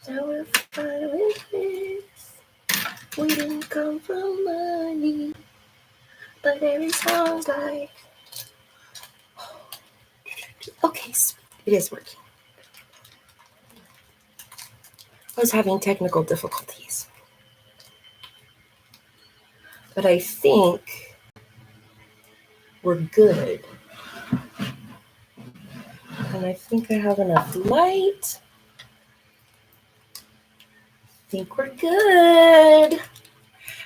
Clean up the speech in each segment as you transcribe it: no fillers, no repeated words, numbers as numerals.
Now we're fine with this. We didn't come from money, but every song's like, okay, it is working. I was having technical difficulties, but I think we're good. And I think I have enough light. I think we're good.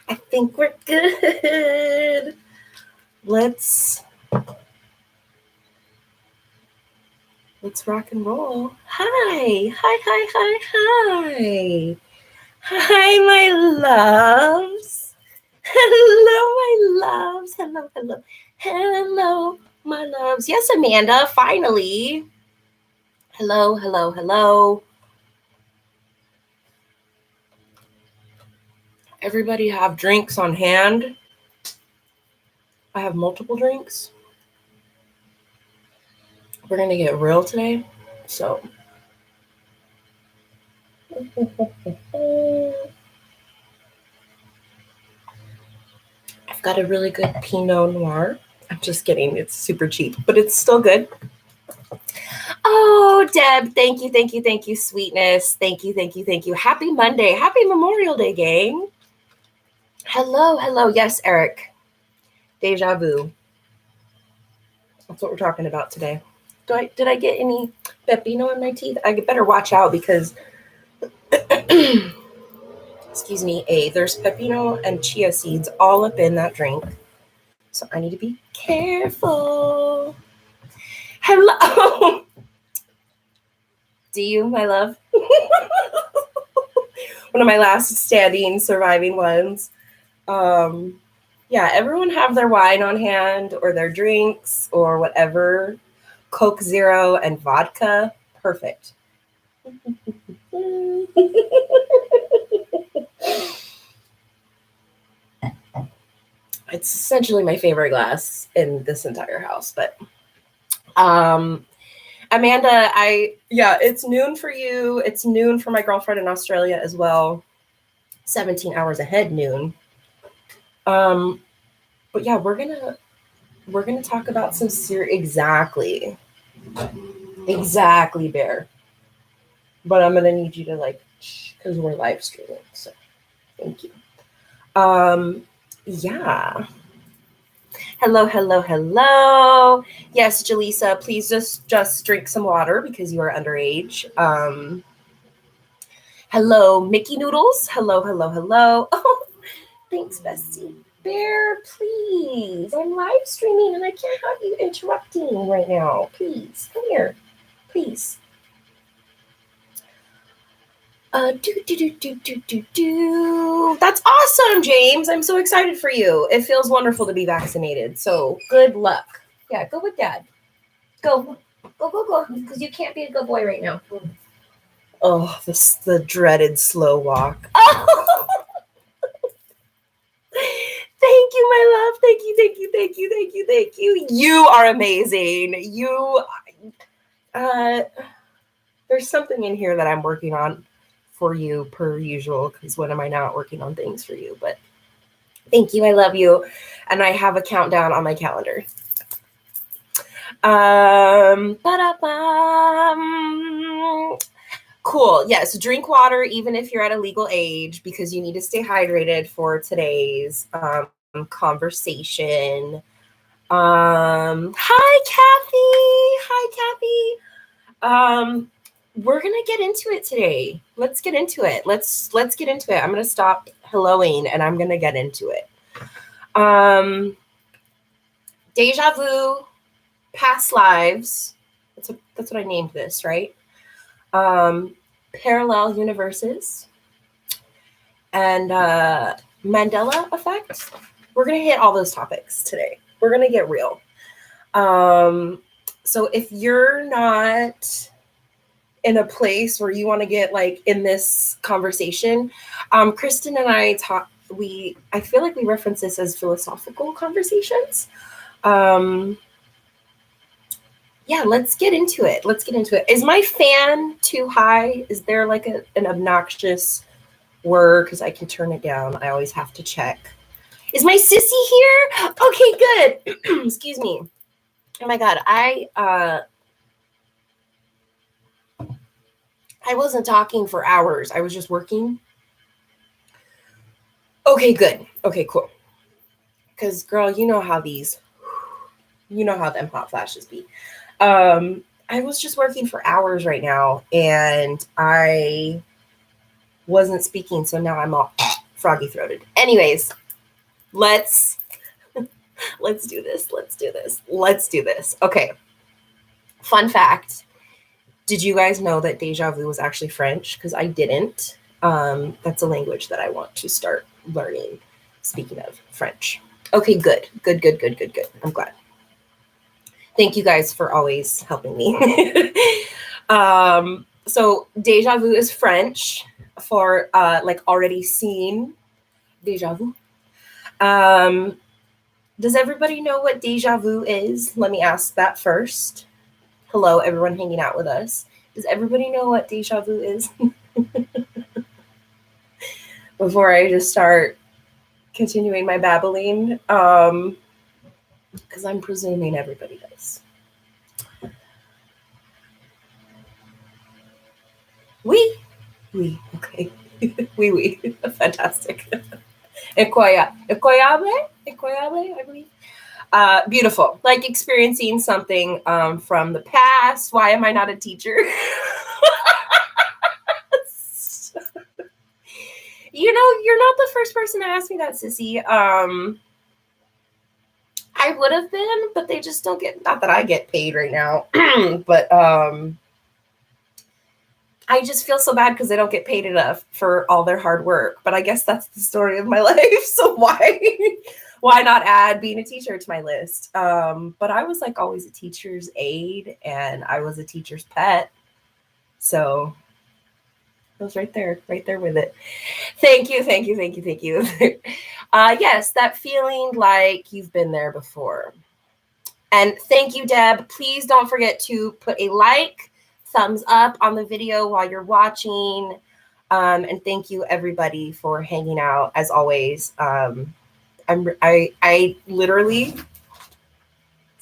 I think we're good. Let's rock and roll. Hi. Hi, my loves. Hello, my loves. Hello, my loves. Yes, Amanda, finally. Hello. Everybody have drinks on hand? I have multiple drinks. We're going to get real today. So, I've got a really good Pinot Noir. I'm just kidding. It's super cheap, but it's still good. Oh, Deb, thank you, sweetness. Thank you. Happy Monday. Happy Memorial Day, gang. Hello. Yes, Eric. Deja-Vu. That's what we're talking about today. Did I get any pepino in my teeth? I better watch out because, excuse me, there's pepino and chia seeds all up in that drink. So I need to be careful. Hello. Do you, my love? One of my last standing surviving ones. Yeah, everyone have their wine on hand or their drinks or whatever. Coke Zero and vodka. Perfect. It's essentially my favorite glass in this entire house, but Amanda, it's noon for you. It's noon for my girlfriend in Australia as well. 17 hours ahead noon. But yeah, we're gonna talk about some exactly, Bear. But I'm gonna need you to because we're live streaming. So thank you. Yeah. Hello. Yes, Jaleesa, please just drink some water because you are underage. Hello, Mickey Noodles. Hello. Oh, thanks, Bestie. Bear, please. I'm live streaming and I can't have you interrupting right now. Please, come here. Please. That's awesome, James. I'm so excited for you. It feels wonderful to be vaccinated. So good luck. Yeah, go with Dad. Go. Because you can't be a good boy right now. Oh, the dreaded slow walk. Oh! Thank you, my love. Thank you. You are amazing. There's something in here that I'm working on for you per usual, because when am I not working on things for you? But thank you. I love you. And I have a countdown on my calendar. Cool. Yes, drink water even if you're at a legal age because you need to stay hydrated for today's conversation. Hi, Kathy. We're gonna get into it today. Let's get into it. Let's get into it. I'm gonna stop helloing and I'm gonna get into it. Deja-Vu, past lives. That's what I named this, right? Parallel universes and Mandela effect. We're gonna hit all those topics today. We're gonna get real. So if you're not in a place where you want to get in this conversation, Kristen and I I feel like we reference this as philosophical conversations. Yeah, let's get into it. Let's get into it. Is my fan too high? Is there like an obnoxious word? Because I can turn it down. I always have to check. Is my sissy here? Okay, good. Excuse me. Oh my God, I wasn't talking for hours. I was just working. Okay, good. Okay, cool. Because girl, you know how them hot flashes be. I was just working for hours right now, and I wasn't speaking, so now I'm all froggy throated. Anyways, let's do this. Let's do this. Okay. Fun fact. Did you guys know that Deja-Vu was actually French? Because I didn't. That's a language that I want to start learning. Speaking of French. Okay, good. I'm glad. Thank you guys for always helping me. So Deja-Vu is French for like already seen. Deja-Vu. Does everybody know what Deja-Vu is? Let me ask that first. Hello, everyone hanging out with us. Does everybody know what Deja-Vu is? Before I just start continuing my babbling, because I'm presuming everybody does. Oui, okay. Oui, fantastic. Incroyable, I believe. Beautiful. Like experiencing something from the past. Why am I not a teacher? You know, you're not the first person to ask me that, sissy. I would have been, but they just don't get, not that I get paid right now, but I just feel so bad because they don't get paid enough for all their hard work. But I guess that's the story of my life. So why not add being a teacher to my list? But I was like always a teacher's aide, and I was a teacher's pet. So I was right there with it. Thank you. Yes, that feeling like you've been there before. And thank you, Deb. Please don't forget to put a like, thumbs up on the video while you're watching. And thank you, everybody, for hanging out. As always, I literally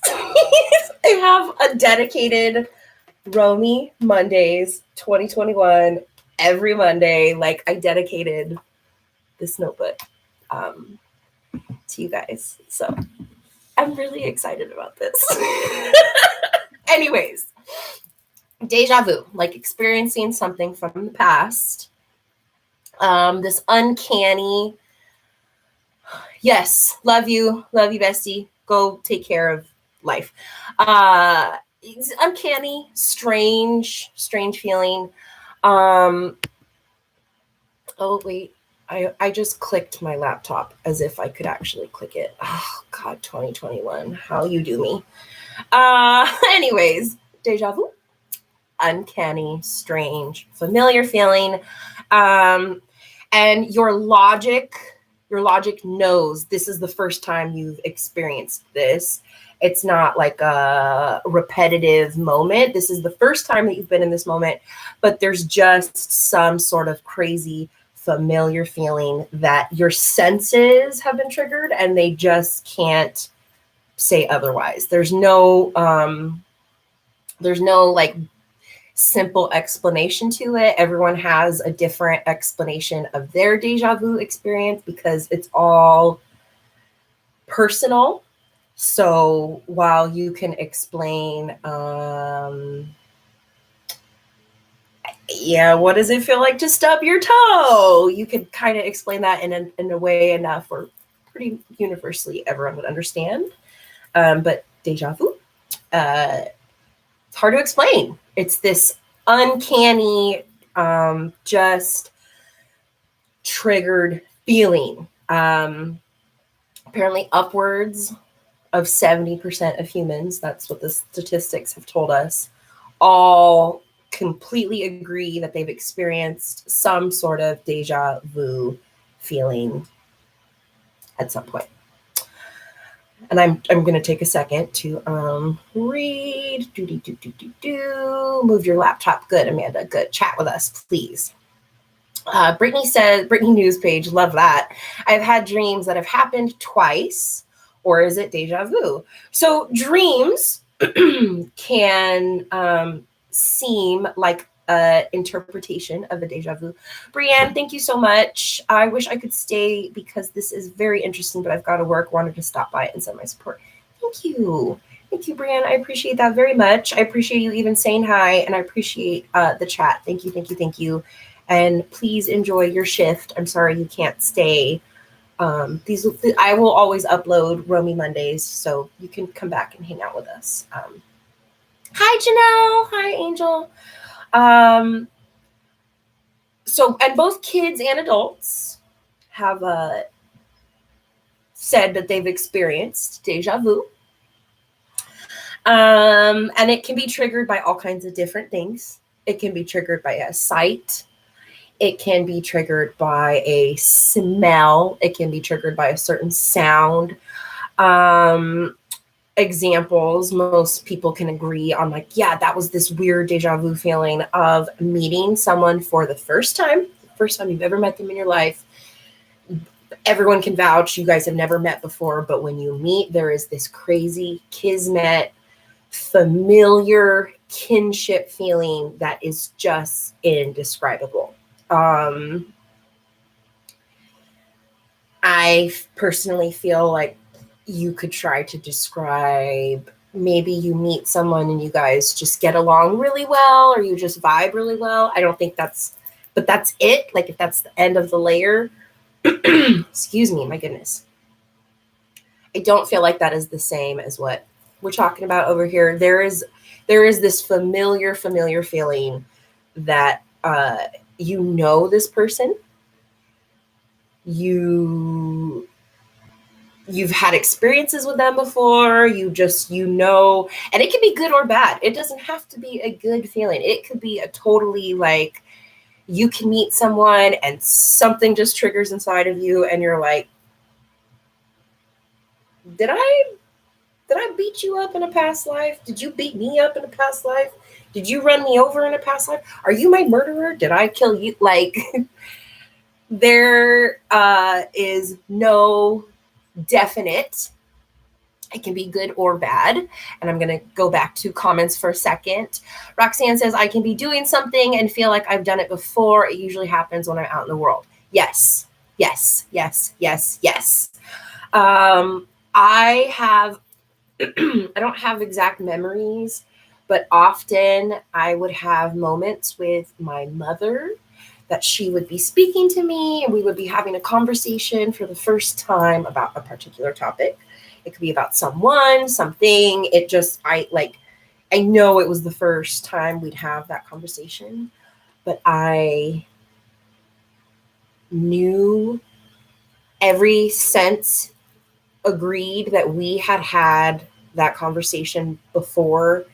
I have a dedicated Romy Mondays 2021 every Monday. Like I dedicated this notebook to you guys. So I'm really excited about this. Anyways, Deja-vu, like experiencing something from the past. This uncanny, yes, love you, bestie. Go take care of life. It's uncanny, strange feeling. Oh wait, I just clicked my laptop as if I could actually click it. Oh God, 2021, how you do me. Anyways, Deja-vu, uncanny, strange, familiar feeling. And your logic knows this is the first time you've experienced this. It's not like a repetitive moment. This is the first time that you've been in this moment, but there's just some sort of crazy familiar feeling that your senses have been triggered and they just can't say otherwise. There's no like simple explanation to it. Everyone has a different explanation of their deja vu experience because it's all personal. So while you can explain, what does it feel like to stub your toe? You could kind of explain that in a way enough where pretty universally everyone would understand. But deja vu, it's hard to explain. It's this uncanny, just triggered feeling. Apparently upwards of 70% of humans, that's what the statistics have told us, all completely agree that they've experienced some sort of deja vu feeling at some point. And I'm going to take a second to read. Move your laptop. Good, Amanda. Good. Chat with us, please. Brittany says, Brittany News page, love that. I've had dreams that have happened twice, or is it deja vu? So dreams can seem like an interpretation of a deja vu. Brianne, thank you so much. I wish I could stay because this is very interesting, but I've got to work. Wanted to stop by and send my support. Thank you. Thank you, Brianne. I appreciate that very much. I appreciate you even saying hi, and I appreciate the chat. Thank you, thank you, thank you. And please enjoy your shift. I'm sorry you can't stay. I will always upload Romy Mondays, so you can come back and hang out with us. Hi, Janelle. Hi, Angel. So, and both kids and adults have said that they've experienced deja vu. And it can be triggered by all kinds of different things. It can be triggered by a sight. It can be triggered by a smell. It can be triggered by a certain sound. Examples, most people can agree on, like, yeah, that was this weird deja vu feeling of meeting someone for the first time you've ever met them in your life. Everyone can vouch you guys have never met before, but when you meet, there is this crazy kismet, familiar kinship feeling that is just indescribable. I personally feel like you could try to describe, maybe you meet someone and you guys just get along really well, or you just vibe really well. I don't think that's it. Like, if that's the end of the layer, excuse me, my goodness. I don't feel like that is the same as what we're talking about over here. There is this familiar feeling that this person, you've had experiences with them before, and it can be good or bad. It doesn't have to be a good feeling. It could be a totally, like, you can meet someone and something just triggers inside of you and you're like, did I beat you up in a past life? Did you beat me up in a past life? Did you run me over in a past life? Are you my murderer? Did I kill you? Like, there is no definite. It can be good or bad. And I'm going to go back to comments for a second. Roxanne says, I can be doing something and feel like I've done it before. It usually happens when I'm out in the world. Yes. I don't have exact memories, but often I would have moments with my mother that she would be speaking to me and we would be having a conversation for the first time about a particular topic. It could be about someone, something. I know it was the first time we'd have that conversation, but I knew every sense agreed that we had that conversation before,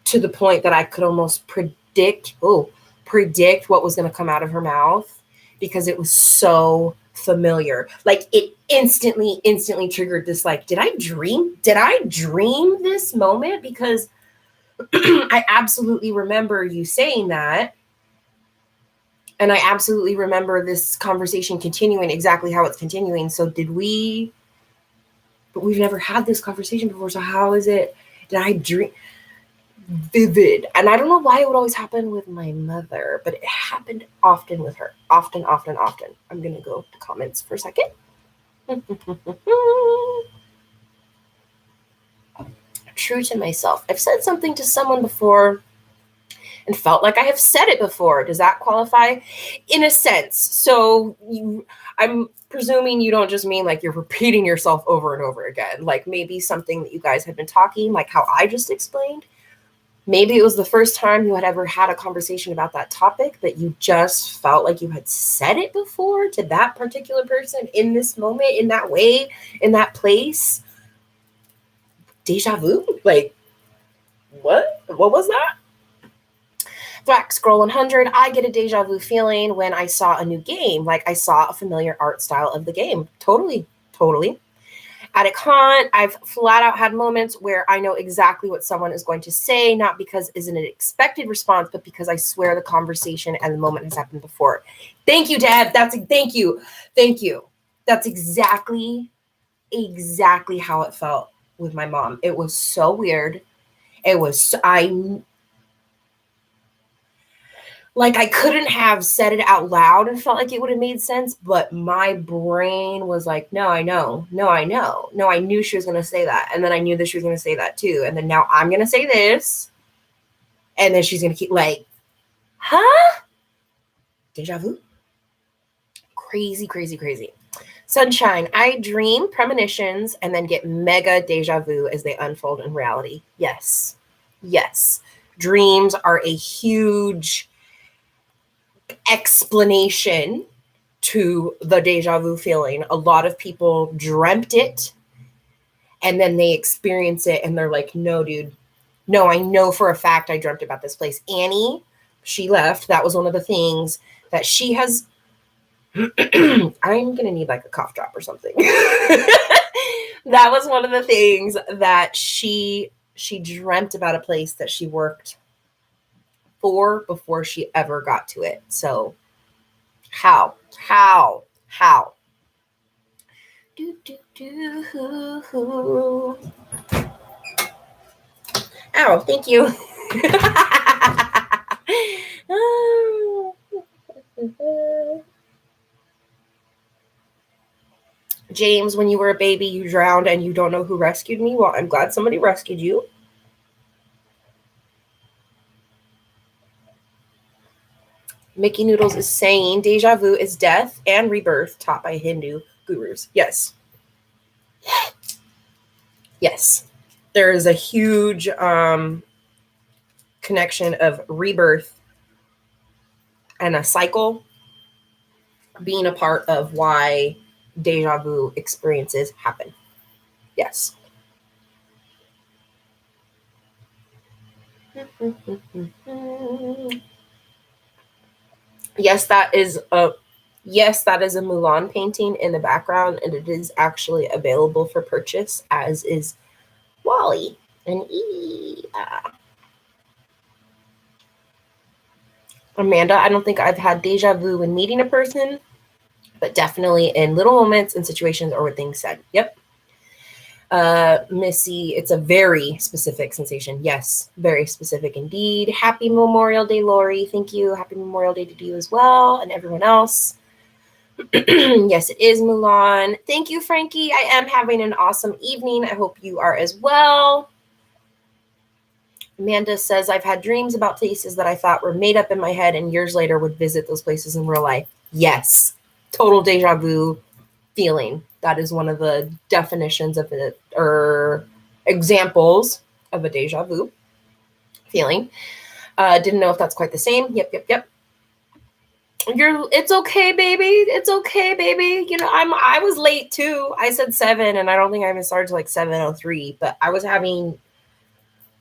to the point that I could almost predict what was going to come out of her mouth, because it was so familiar. Like, it instantly triggered this, like, did I dream this moment? Because I absolutely remember you saying that. And I absolutely remember this conversation continuing exactly how it's continuing. So did we? But we've never had this conversation before. So how is it? Did I dream? Vivid. And I don't know why it would always happen with my mother, but it happened often with her. Often. I'm going to go to comments for a second. True to myself. I've said something to someone before and felt like I have said it before. Does that qualify? In a sense. So I'm presuming you don't just mean like you're repeating yourself over and over again. Like, maybe something that you guys had been talking, like how I just explained. Maybe it was the first time you had ever had a conversation about that topic, but you just felt like you had said it before to that particular person in this moment, in that way, in that place. Deja vu? Like, what? What was that? Black Scroll 100, I get a deja vu feeling when I saw a new game. Like, I saw a familiar art style of the game. Totally. At a con, I've flat out had moments where I know exactly what someone is going to say, not because isn't an expected response, but because I swear the conversation and the moment has happened before. Thank you, Deb. Thank you. That's exactly how it felt with my mom. It was so weird. It was, I couldn't have said it out loud and felt like it would have made sense, but my brain was like, no, I know. No, I know. No, I knew she was going to say that. And then I knew that she was going to say that too. And then now I'm going to say this. And then she's going to keep huh? Deja vu? Crazy, crazy, crazy. Sunshine, I dream premonitions and then get mega deja vu as they unfold in reality. Yes. Dreams are a huge explanation to the deja vu feeling. A lot of people dreamt it and then they experience it and they're like, no, dude, no, I know for a fact I dreamt about this place. Annie, she left. That was one of the things that she has. I'm going to need a cough drop or something. That was one of the things that she dreamt about, a place that she worked for before she ever got to it. So how? Ow, thank you. James, when you were a baby, you drowned and you don't know who rescued me. Well, I'm glad somebody rescued you. Mickey Noodles is saying deja vu is death and rebirth taught by Hindu gurus. Yes. There is a huge connection of rebirth and a cycle being a part of why deja vu experiences happen. Yes. Yes, that is a Mulan painting in the background, and it is actually available for purchase, as is Wally and Amanda, I don't think I've had deja vu when meeting a person, but definitely in little moments and situations or with things said. Yep. Missy, it's a very specific sensation. Yes, very specific indeed. Happy Memorial Day, Lori. Thank you. Happy Memorial Day to you as well, and everyone else. Yes, it is Mulan. Thank you, Frankie. I am having an awesome evening. I hope you are as well. Amanda says, I've had dreams about places that I thought were made up in my head and years later would visit those places in real life. Yes, total deja vu feeling. That is one of the definitions of it, or examples of a deja vu feeling. Didn't know if that's quite the same. Yep. It's okay, baby. It's okay, baby. You know, I was late too. I said 7, and I don't think I even started till 7:03, but I was having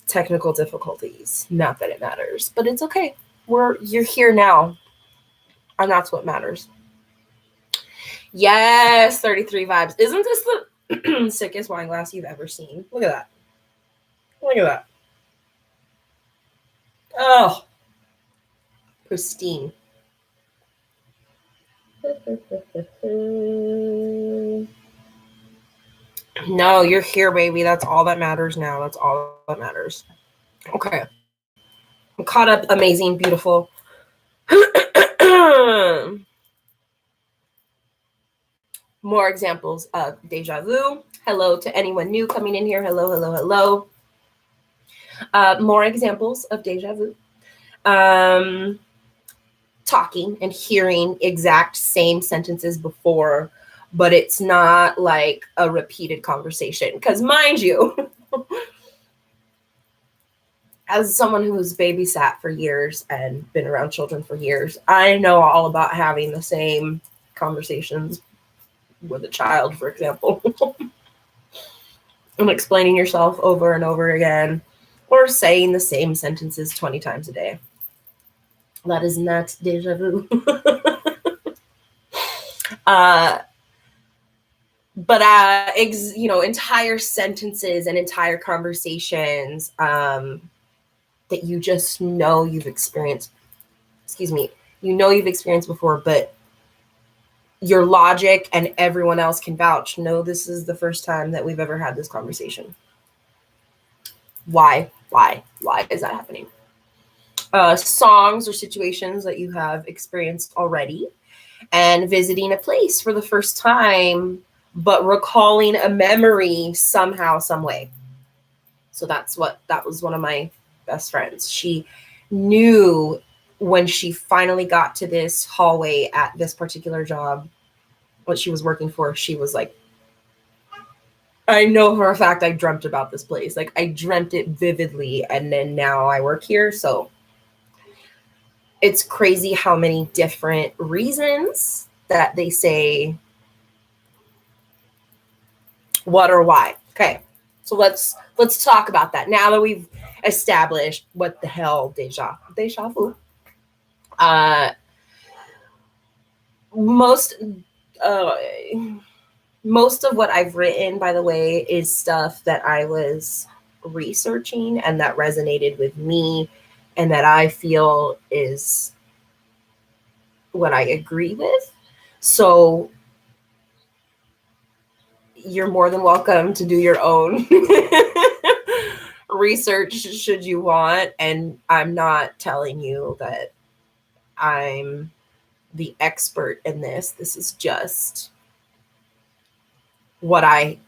technical difficulties. Not that it matters, but it's okay. You're here now, and that's what matters. Yes, 33 vibes. Isn't this the sickest wine glass you've ever seen? Look at that. Oh, pristine. No, you're here, baby. That's all that matters now. That's all that matters. Okay. I'm caught up, amazing, beautiful. More examples of deja vu. Hello to anyone new coming in here. Hello. More examples of deja vu. Talking and hearing exact same sentences before, but it's not like a repeated conversation. Because mind you, as someone who's babysat for years and been around children for years, I know all about having the same conversations with a child, for example, and explaining yourself over and over again, or saying the same sentences 20 times a day. That is not deja vu. but entire sentences and entire conversations that you just know you've experienced, you've experienced before, but your logic and everyone else can vouch, no, this is the first time that we've ever had this conversation. Why is that happening? Songs or situations that you have experienced already, and visiting a place for the first time, but recalling a memory somehow, some way. So that was one of my best friends. She knew when she finally got to this hallway at this particular job, what she was working for, she was like, I know for a fact I dreamt about this place. Like, I dreamt it vividly, and then now I work here. So it's crazy how many different reasons that they say what or why. Okay, so let's talk about that now that we've established what the hell deja vu. Most of what I've written, by the way, is stuff that I was researching and that resonated with me and that I feel is what I agree with. So you're more than welcome to do your own research should you want. And I'm not telling you that I'm the expert in this. This is just what I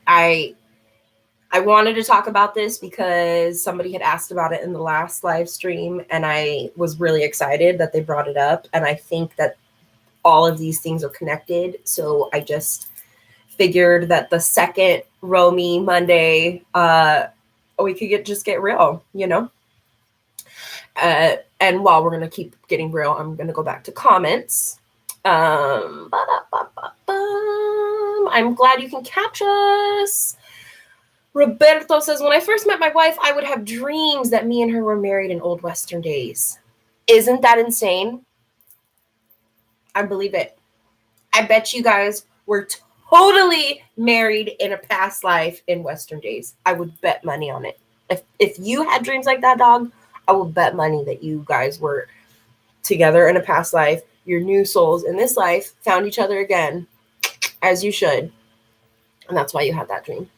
wanted to talk about this because somebody had asked about it in the last live stream, and I was really excited that they brought it up. And I think that all of these things are connected. So I just figured that the second Romy Monday, we could just get real, and while we're going to keep getting real, I'm going to go back to comments. I'm glad you can catch us. Roberto says, when I first met my wife, I would have dreams that me and her were married in old Western days. Isn't that insane? I believe it. I bet you guys were totally married in a past life in Western days. I would bet money on it. If you had dreams like that, dog, I would bet money that you guys were together in a past life. Your new souls in this life found each other again, as you should. And that's why you had that dream.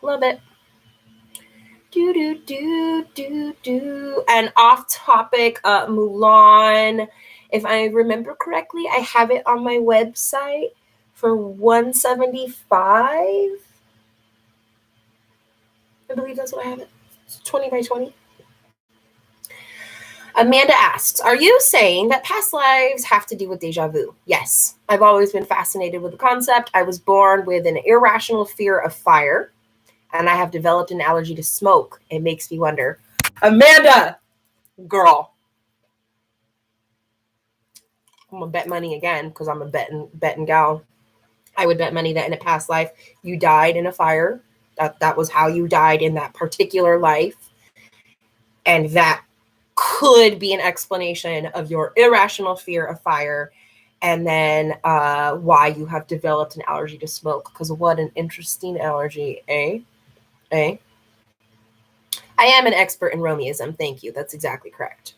Love it. And off topic, Mulan. If I remember correctly, I have it on my website for $175. I believe that's what I have it. It's 20 by 20. Amanda asks, are you saying that past lives have to do with deja vu? Yes. I've always been fascinated with the concept. I was born with an irrational fear of fire, and I have developed an allergy to smoke. It makes me wonder. Amanda, girl, I'm going to bet money again because I'm a betting gal. I would bet money that in a past life, you died in a fire. That was how you died in that particular life. And that could be an explanation of your irrational fear of fire, and then why you have developed an allergy to smoke. Because what an interesting allergy, eh? I am an expert in Romeism. Thank you. That's exactly correct.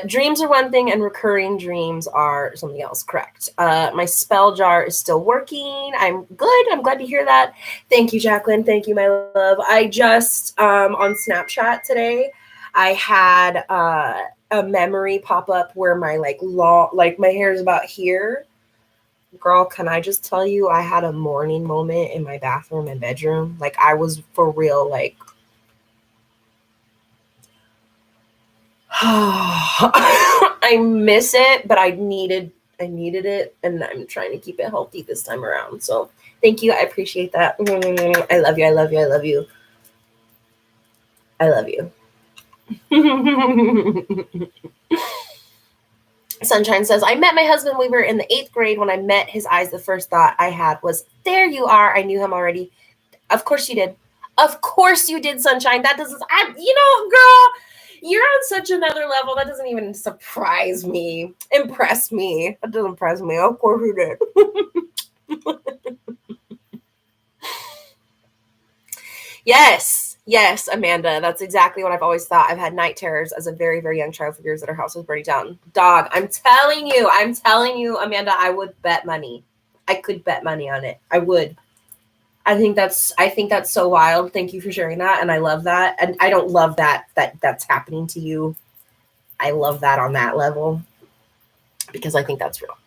Dreams are one thing and recurring dreams are something else. Correct. My spell jar is still working. I'm good. I'm glad to hear that. Thank you, Jacqueline. Thank you, my love. I just, on Snapchat today, I had a memory pop up where my my hair is about here. Girl, can I just tell you, I had a morning moment in my bathroom and bedroom. Like, I was for real, like, I miss it, but I needed it, and I'm trying to keep it healthy this time around. So thank you. I appreciate that. I love you. I love you. I love you. I love you. Sunshine says, I met my husband. We were in the 8th grade. When I met his eyes, the first thought I had was, there you are. I knew him already. Of course you did. Of course you did, Sunshine. That doesn't, girl, You're on such another level. That doesn't even surprise me. Impress me. That doesn't impress me. Of course you did. Yes, Amanda. That's exactly what I've always thought. I've had night terrors as a very, very young child for years that our house was burning down. Dog, I'm telling you, Amanda, I would bet money. I could bet money on it. I would. I think that's so wild. Thank you for sharing that. And I love that. And I don't love that's happening to you. I love that on that level because I think that's real.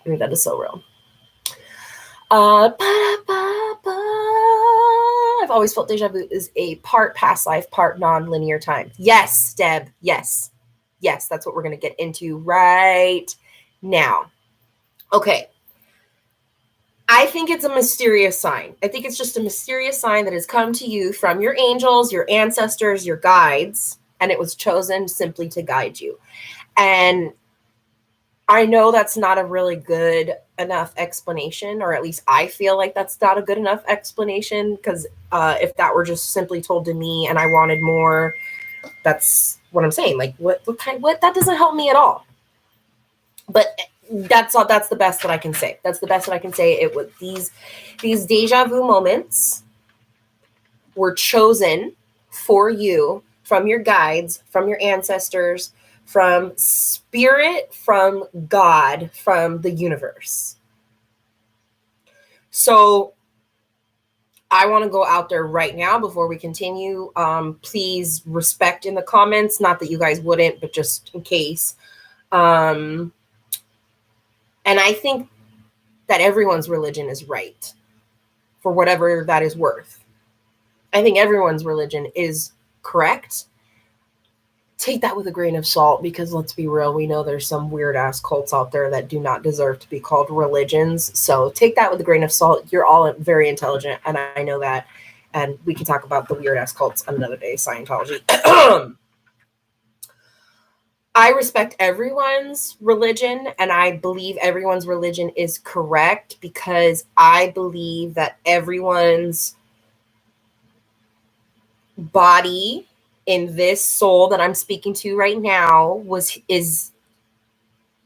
I think that is so real. I've always felt deja vu is a part past life, part non-linear time. Yes, Deb. Yes, that's what we're going to get into right now. Okay. I think it's a mysterious sign. I think it's just a mysterious sign that has come to you from your angels, your ancestors, your guides, and it was chosen simply to guide you. And I know that's not a really good enough explanation, or at least I feel like that's not a good enough explanation, because if that were just simply told to me and I wanted more, that's what I'm saying. Like, what that doesn't help me at all. But that's the best that I can say. That's the best that I can say. It was these deja vu moments were chosen for you from your guides, from your ancestors, from spirit, from God, from the universe. So I want to go out there right now before we continue. Please respect in the comments. Not that you guys wouldn't, but just in case. And I think that everyone's religion is right, for whatever that is worth. I think everyone's religion is correct. Take that with a grain of salt, because let's be real, we know there's some weird ass cults out there that do not deserve to be called religions. So take that with a grain of salt. You're all very intelligent, and I know that. And we can talk about the weird ass cults another day, Scientology. I respect everyone's religion, and I believe everyone's religion is correct, because I believe that everyone's body in this soul that I'm speaking to right now is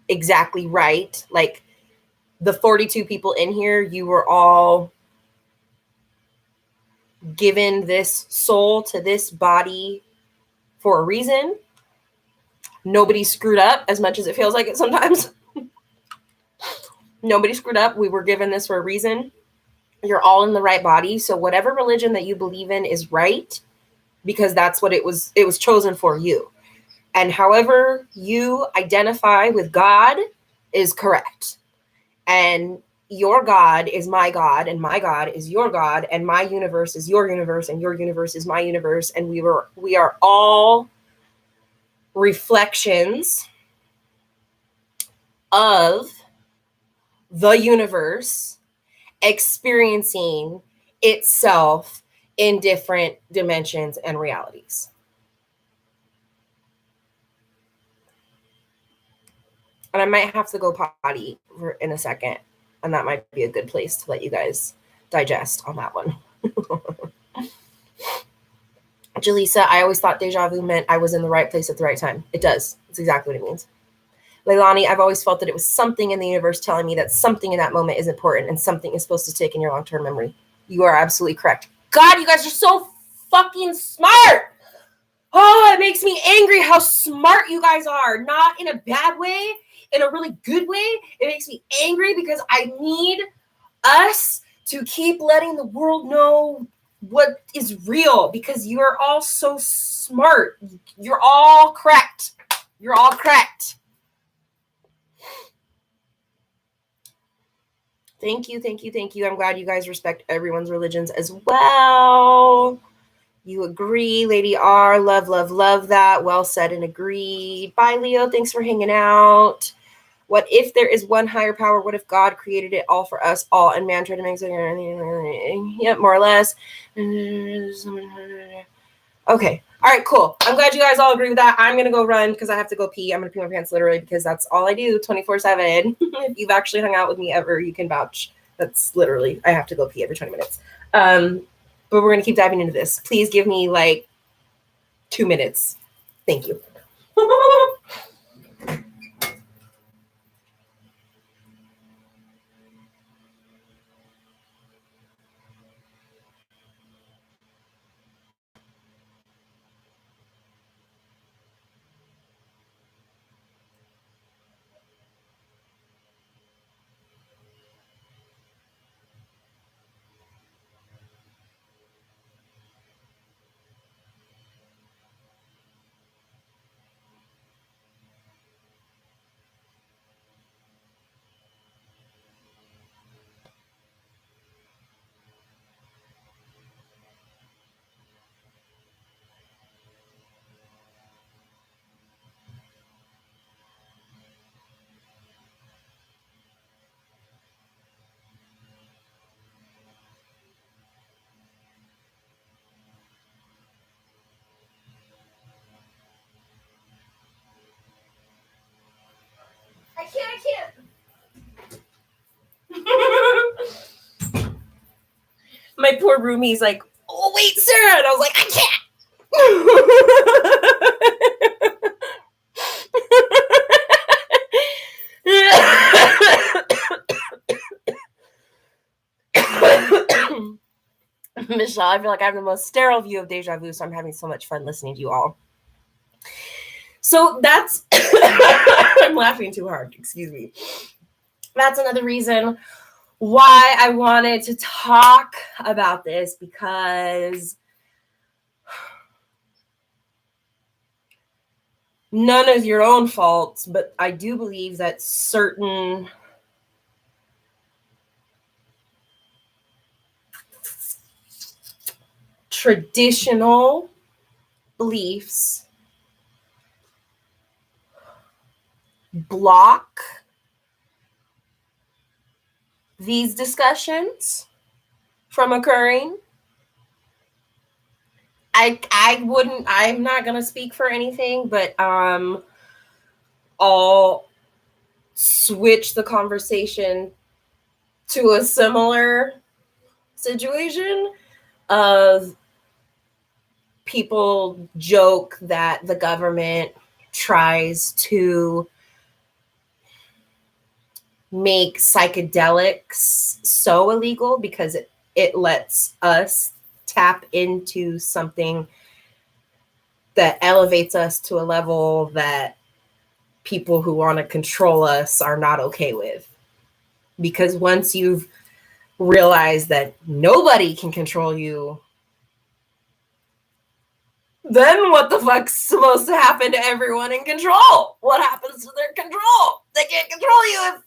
exactly right. Like, the 42 people in here, you were all given this soul to this body for a reason. Nobody screwed up, as much as it feels like it sometimes. Nobody screwed up. We were given this for a reason. You're all in the right body. So whatever religion that you believe in is right, because that's what it was chosen for you. And however you identify with God is correct. And your God is my God, and my God is your God, and my universe is your universe, and your universe is my universe. And we are all reflections of the universe experiencing itself in different dimensions and realities. And I might have to go potty in a second, and that might be a good place to let you guys digest on that one. Jaleesa, I always thought deja vu meant I was in the right place at the right time. It does. It's exactly what it means. Leilani, I've always felt that it was something in the universe telling me that something in that moment is important and something is supposed to stick in your long-term memory. You are absolutely correct. God, you guys are so fucking smart. Oh, it makes me angry how smart you guys are. Not in a bad way, in a really good way. It makes me angry because I need us to keep letting the world know what is real, because you're all so smart. You're all correct. You're all correct. Thank you. I'm glad you guys respect everyone's religions as well. You agree, Lady R. Love that. Well said and agreed. Bye, Leo. Thanks for hanging out. What if there is one higher power? What if God created it all for us all, and man tried to make it? Yep, more or less. Okay. All right, cool. I'm glad you guys all agree with that. I'm going to go run because I have to go pee. I'm going to pee my pants literally, because that's all I do 24/7. If you've actually hung out with me ever, you can vouch. That's literally, I have to go pee every 20 minutes. But we're going to keep diving into this. Please give me like 2 minutes. Thank you. I can't. My poor roomie's like, oh, wait, Sarah. And I was like, I can't. Michelle, I feel like I have the most sterile view of Deja Vu, so I'm having so much fun listening to you all. So that's, I'm laughing too hard, excuse me. That's another reason why I wanted to talk about this, because none of your own faults, but I do believe that certain traditional beliefs block these discussions from occurring. I'm not gonna speak for anything, but I'll switch the conversation to a similar situation of people joke that the government tries to make psychedelics so illegal because it lets us tap into something that elevates us to a level that people who want to control us are not okay with. Because once you've realized that nobody can control you, then what the fuck's supposed to happen to everyone in control? What happens to their control? They can't control you if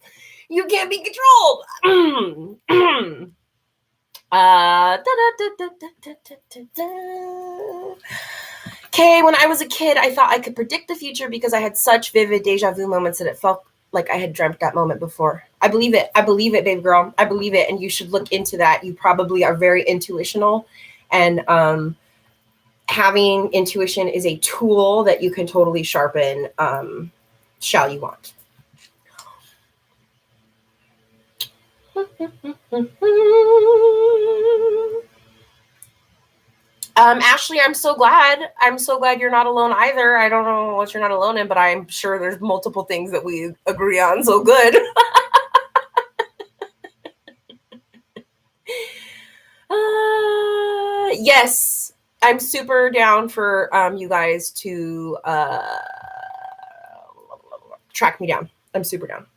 you can't be controlled. Okay, when I was a kid, I thought I could predict the future because I had such vivid deja vu moments that it felt like I had dreamt that moment before. I believe it. I believe it, baby girl. I believe it. And you should look into that. You probably are very intuitional. And having intuition is a tool that you can totally sharpen, shall you want. Ashley, I'm so glad you're not alone either. I don't know what you're not alone in, but I'm sure there's multiple things that we agree on. So good. Yes, I'm super down for you guys to track me down. I'm super down.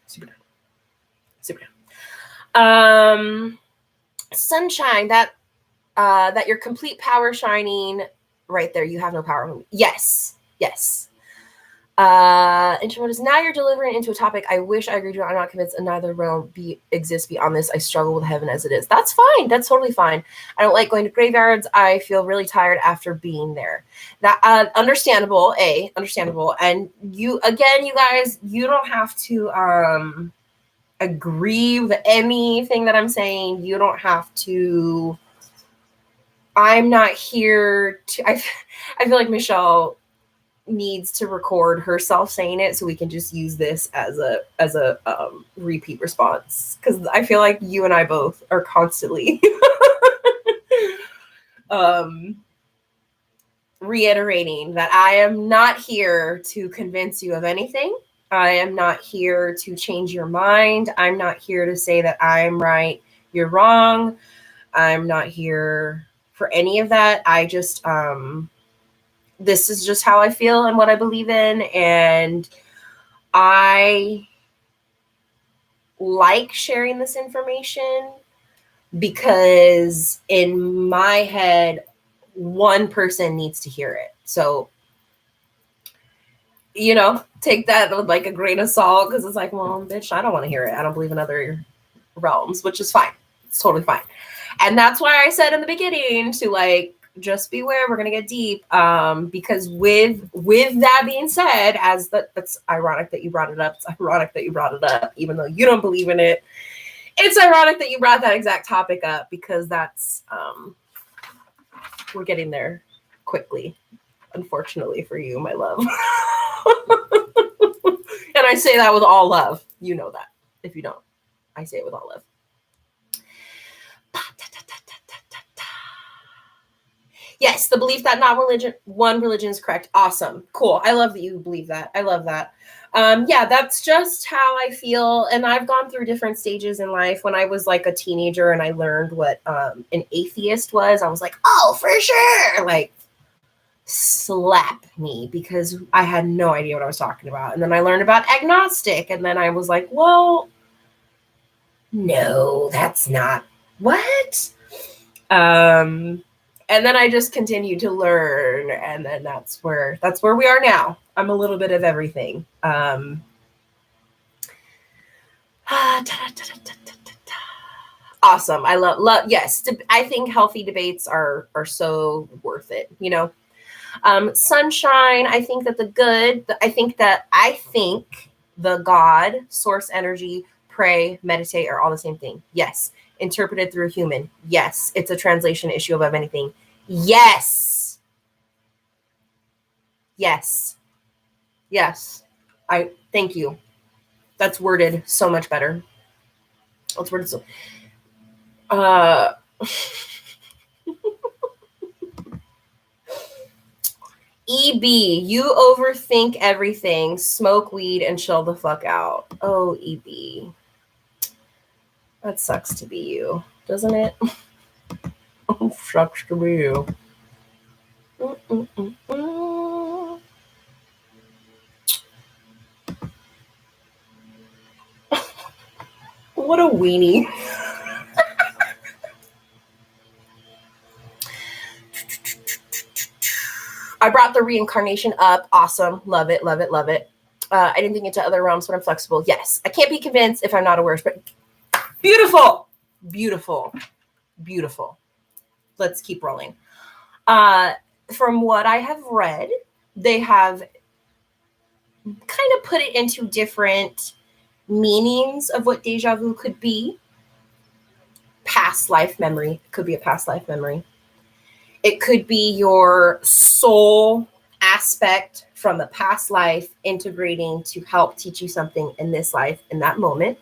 Sunshine, that your complete power shining right there. You have no power. Yes. Introvert is now you're delivering into a topic I wish I agreed with. I'm not convinced another realm exists beyond this. I struggle with heaven as it is. That's fine. That's totally fine. I don't like going to graveyards. I feel really tired after being there. That understandable. Understandable. And you guys, you don't have to agree with anything that I'm saying. You don't have to. I'm not here to. I feel like Michelle needs to record herself saying it so we can just use this as a repeat response, because I feel like you and I both are constantly reiterating that I am not here to convince you of anything. I am not here to change your mind. I'm not here to say that I'm right, you're wrong. I'm not here for any of that. I just, this is just how I feel and what I believe in. And I like sharing this information because in my head, one person needs to hear it. So, take that with like a grain of salt, because it's like, well, bitch, I don't want to hear it. I don't believe in other realms, which is fine. It's totally fine. And that's why I said in the beginning to like, just beware, we're going to get deep. Because with that being said, that's ironic that you brought it up. It's ironic that you brought it up, even though you don't believe in it. It's ironic that you brought that exact topic up, because that's, we're getting there quickly, unfortunately for you, my love. And I say that with all love. You know that. If you don't, I say it with all love. Yes, the belief that not one religion is correct. Awesome. Cool. I love that you believe that. I love that. Yeah, that's just how I feel. And I've gone through different stages in life. When I was like a teenager and I learned what an atheist was, I was like, oh, for sure. Like, slap me, because I had no idea what I was talking about. And then I learned about agnostic. And then I was like, well, no, that's not what. And then I just continued to learn, and then that's where we are now. I'm a little bit of everything. Awesome. I love. Yes, I think healthy debates are so worth it. Sunshine. I think that I think the God, source energy, pray, meditate are all the same thing. Yes. Interpreted through a human. Yes. It's a translation issue of anything. Yes. Yes. Yes. I thank you. That's worded so much better. That's worded so. EB, you overthink everything. Smoke weed and chill the fuck out. Oh, EB. That sucks to be you, doesn't it? Sucks to be you. What a weenie. I brought the reincarnation up. Awesome. Love it, love it, love it. I didn't think into other realms, but I'm flexible. Yes. I can't be convinced if I'm not aware. But beautiful. Beautiful. Beautiful. Let's keep rolling. From what I have read, they have kind of put it into different meanings of what deja vu could be. Past life memory. It could be a past life memory. It could be your soul aspect from the past life integrating to help teach you something in this life in that moment.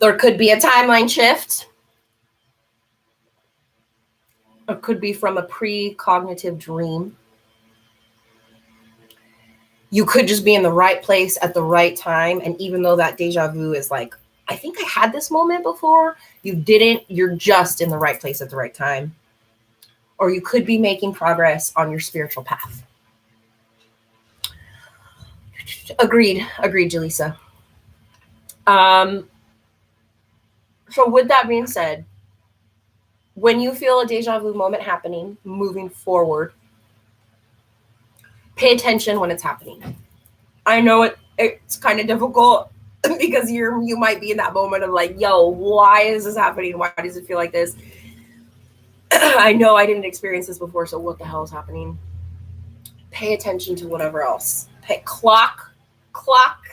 There could be a timeline shift. It could be from a precognitive dream. You could just be in the right place at the right time. And even though that deja vu is like, I think I had this moment before, you didn't, you're just in the right place at the right time. Or you could be making progress on your spiritual path. Agreed, Jaleesa. So with that being said, when you feel a deja vu moment happening, moving forward, pay attention when it's happening. I know it's kind of difficult because you might be in that moment of like, yo, why is this happening? Why does it feel like this? I know I didn't experience this before, so what the hell is happening? Pay attention to whatever else. Clock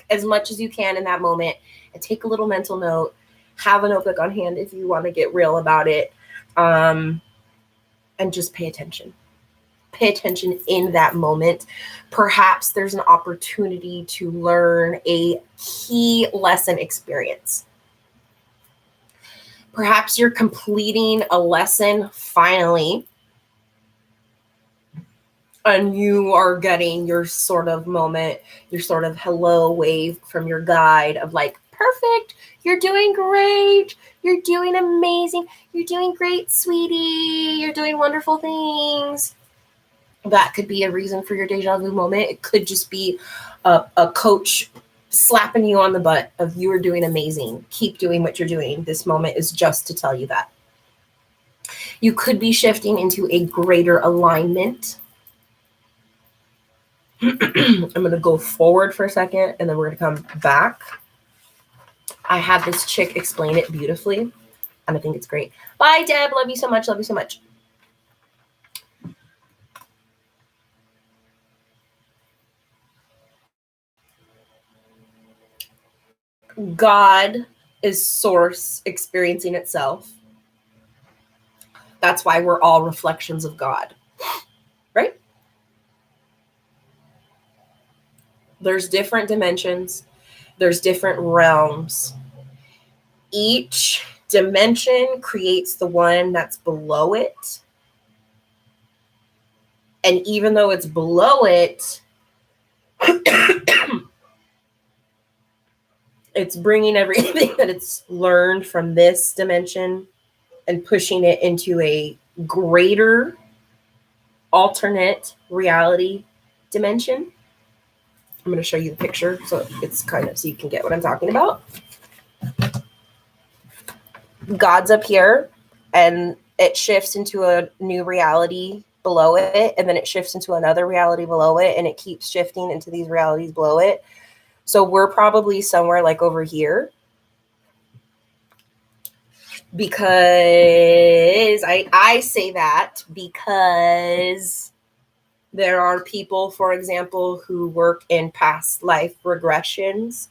as much as you can in that moment and take a little mental note. Have a notebook on hand if you want to get real about it. And just pay attention. Pay attention in that moment. Perhaps there's an opportunity to learn a key lesson experience. Perhaps you're completing a lesson finally and you are getting your sort of moment, your sort of hello wave from your guide of like, perfect, you're doing great, you're doing amazing, you're doing great, sweetie, you're doing wonderful things. That could be a reason for your deja vu moment. It could just be a coach slapping you on the butt of you are doing amazing. Keep doing what you're doing. This moment is just to tell you that. You could be shifting into a greater alignment. I'm going to go forward for a second and then we're going to come back. I had this chick explain it beautifully and I think it's great. Bye, Deb. Love you so much. Love you so much. God is source experiencing itself. That's why we're all reflections of God, right? There's different dimensions. There's different realms. Each dimension creates the one that's below it. And even though it's below it, it's bringing everything that it's learned from this dimension and pushing it into a greater alternate reality dimension. I'm going to show you the picture so it's kind of so you can get what I'm talking about. God's up here and it shifts into a new reality below it, and then it shifts into another reality below it, and it keeps shifting into these realities below it. So we're probably somewhere like over here, because I say that because there are people, for example, who work in past life regressions.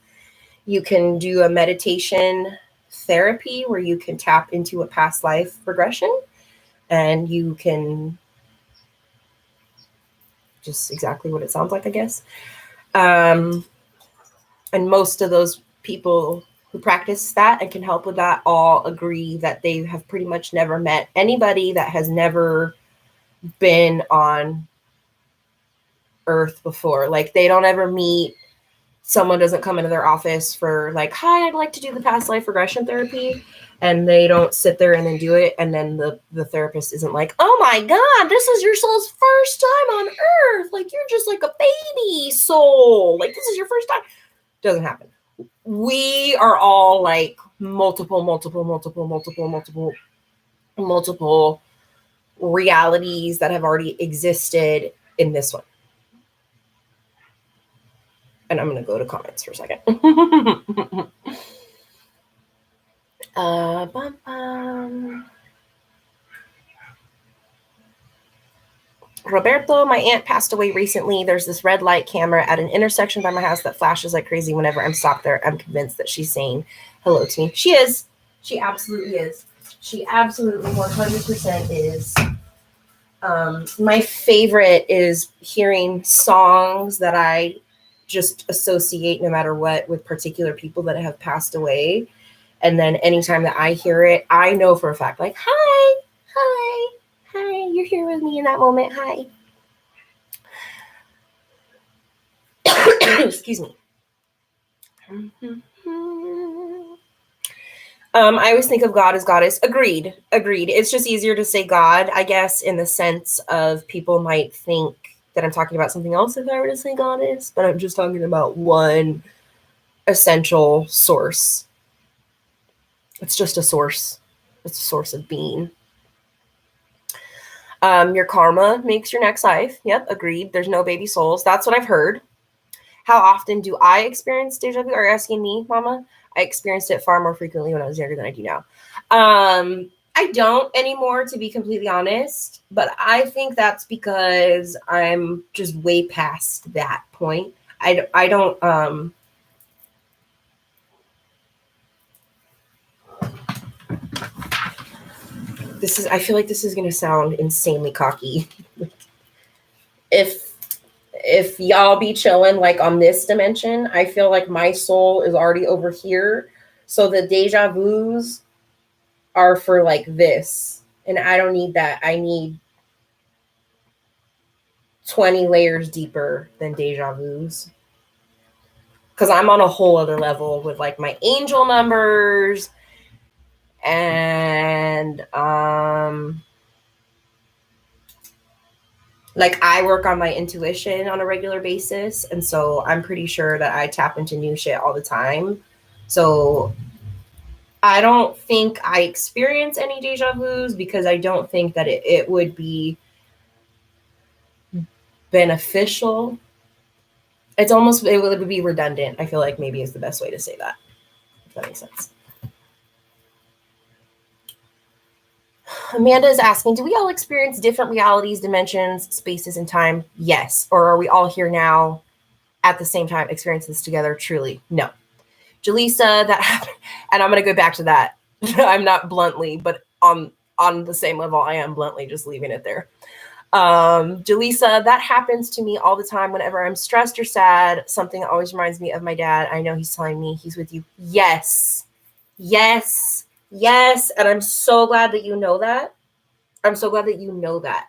You can do a meditation therapy where you can tap into a past life regression and you can just exactly what it sounds like, I guess. And most of those people who practice that and can help with that all agree that they have pretty much never met anybody that has never been on Earth before. Like they don't ever meet, someone doesn't come into their office for like, hi, I'd like to do the past life regression therapy. And they don't sit there and then do it. And then the therapist isn't like, oh my God, this is your soul's first time on Earth. Like you're just like a baby soul. Like this is your first time. Doesn't happen. We are all like multiple realities that have already existed in this one. And I'm going to go to comments for a second. Roberto, my aunt passed away recently. There's this red light camera at an intersection by my house that flashes like crazy whenever I'm stopped there. I'm convinced that she's saying hello to me. She is. She absolutely is. She absolutely 100% is. My favorite is hearing songs that I just associate no matter what with particular people that have passed away. And then anytime that I hear it, I know for a fact, like, hi, you're here with me in that moment. Hi. Excuse me. I always think of God as goddess. Agreed. It's just easier to say God, I guess, in the sense of people might think that I'm talking about something else if I were to say goddess, but I'm just talking about one essential source. It's just a source. It's a source of being. Your karma makes your next life. Yep, agreed. There's no baby souls. That's what I've heard. How often do I experience deja vu? Are you asking me, Mama? I experienced it far more frequently when I was younger than I do now. I don't anymore, to be completely honest, but I think that's because I'm just way past that point. I don't, I feel like this is going to sound insanely cocky. If y'all be chilling like on this dimension, I feel like my soul is already over here. So the deja vus are for like this. And I don't need that. I need 20 layers deeper than deja vu's. Because I'm on a whole other level with like my angel numbers and like I work on my intuition on a regular basis. And so I'm pretty sure that I tap into new shit all the time. So I don't think I experience any deja vu's because I don't think that it would be beneficial. It would be redundant. I feel like maybe is the best way to say that. If that makes sense. Amanda is asking, do we all experience different realities, dimensions, spaces, and time? Yes. Or are we all here now at the same time experiencing this together? Truly, no. Jaleesa, that happened. And I'm going to go back to that. I'm not bluntly, but on the same level, I am bluntly just leaving it there. Jaleesa, that happens to me all the time whenever I'm stressed or sad. Something always reminds me of my dad. I know he's telling me he's with you. Yes. Yes. Yes. And I'm so glad that you know that. I'm so glad that you know that.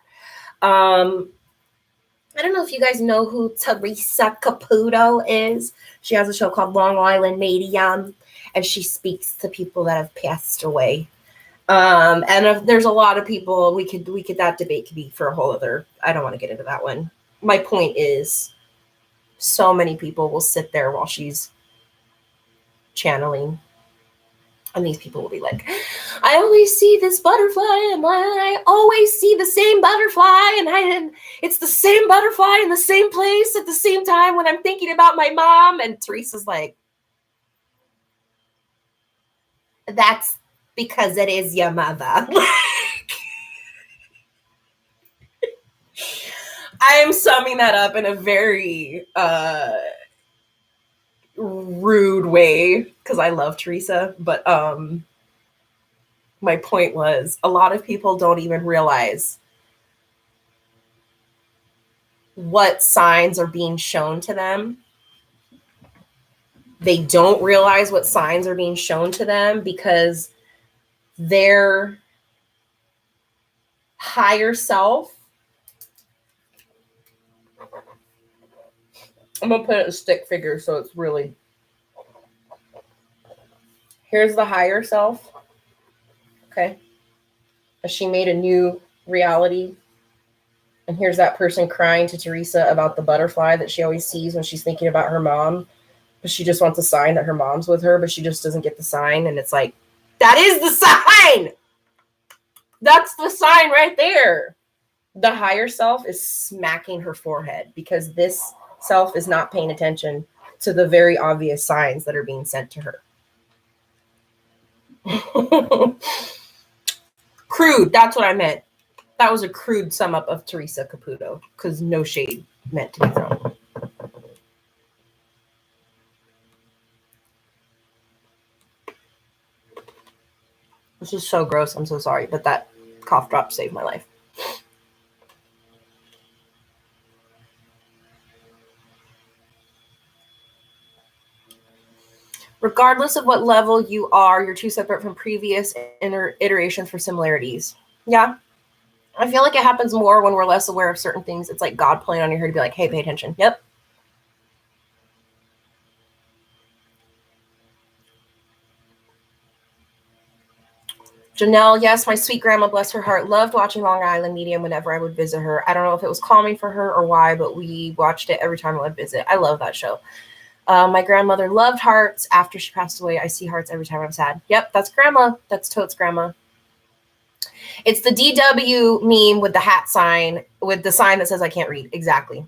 I don't know if you guys know who Teresa Caputo is. She has a show called Long Island Medium, and she speaks to people that have passed away. And if there's a lot of people, we could that debate could be for a whole other. I don't want to get into that one. My point is, so many people will sit there while she's channeling. And these people will be like, I always see this butterfly, and I always see the same butterfly, and it's the same butterfly in the same place at the same time when I'm thinking about my mom. And Teresa's like, that's because it is your mother. I am summing that up in a very rude way because I love Teresa, but my point was a lot of people don't even realize what signs are being shown to them. They don't realize what signs are being shown to them because their higher self, I'm going to put it in stick figure so it's really, here's the higher self, okay? She made a new reality. And here's that person crying to Teresa about the butterfly that she always sees when she's thinking about her mom. But she just wants a sign that her mom's with her, but she just doesn't get the sign. And it's like, that is the sign! That's the sign right there. The higher self is smacking her forehead because this self is not paying attention to the very obvious signs that are being sent to her. Crude, that's what I meant. That was a crude sum up of Teresa Caputo because no shade meant to be thrown. This is so gross. I'm so sorry, but that cough drop saved my life. Regardless of what level you are, you're too separate from previous iterations for similarities. Yeah. I feel like it happens more when we're less aware of certain things. It's like God pulling on your hair to be like, hey, pay attention. Yep. Janelle, yes, my sweet grandma, bless her heart, loved watching Long Island Medium whenever I would visit her. I don't know if it was calming for her or why, but we watched it every time I would visit. I love that show. My grandmother loved hearts. After she passed away, I see hearts every time I'm sad. Yep, that's grandma. That's Totes' grandma. It's the DW meme with the hat sign, with the sign that says I can't read. Exactly.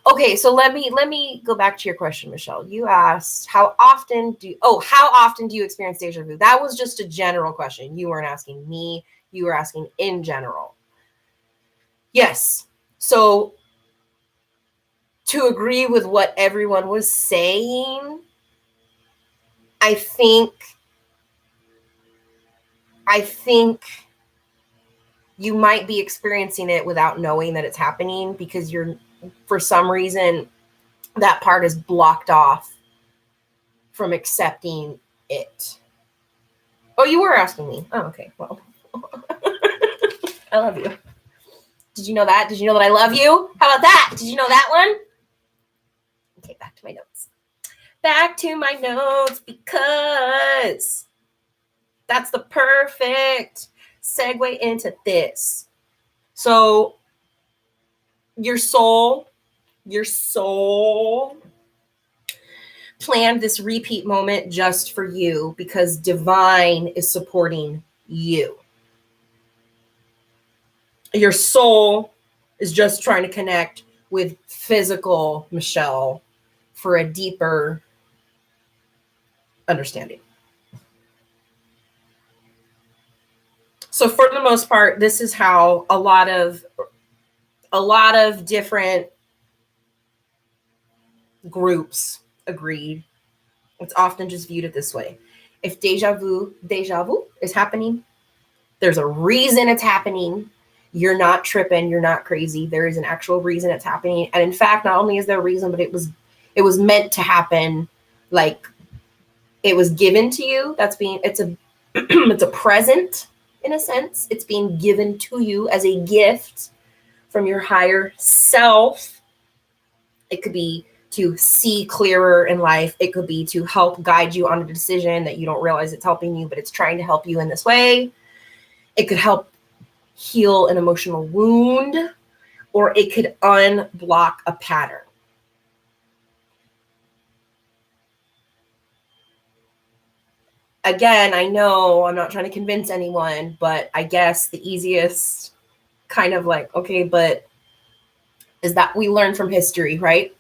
Okay, so let me go back to your question, Michelle. You asked how often do you experience deja vu? That was just a general question. You weren't asking me. You were asking in general. Yes. So to agree with what everyone was saying, I think you might be experiencing it without knowing that it's happening because you're, for some reason, that part is blocked off from accepting it. Oh, you were asking me. Oh, okay. Well, I love you. Did you know that? Did you know that I love you? How about that? Did you know that one? Okay, back to my notes. Back to my notes, because that's the perfect segue into this. So your soul planned this repeat moment just for you because divine is supporting you. Your soul is just trying to connect with physical Michelle for a deeper understanding. So for the most part, this is how a lot of different groups agreed. It's often just viewed it this way. If deja vu is happening, there's a reason it's happening. You're not tripping. You're not crazy. There is an actual reason it's happening. And in fact, not only is there a reason, but it was meant to happen. Like, it was given to you. It's a present in a sense. It's being given to you as a gift from your higher self. It could be to see clearer in life. It could be to help guide you on a decision that you don't realize it's helping you, but it's trying to help you in this way. It could help heal an emotional wound, or it could unblock a pattern. Again, I know I'm not trying to convince anyone, but I guess the easiest kind of like, okay, but is that we learn from history, right?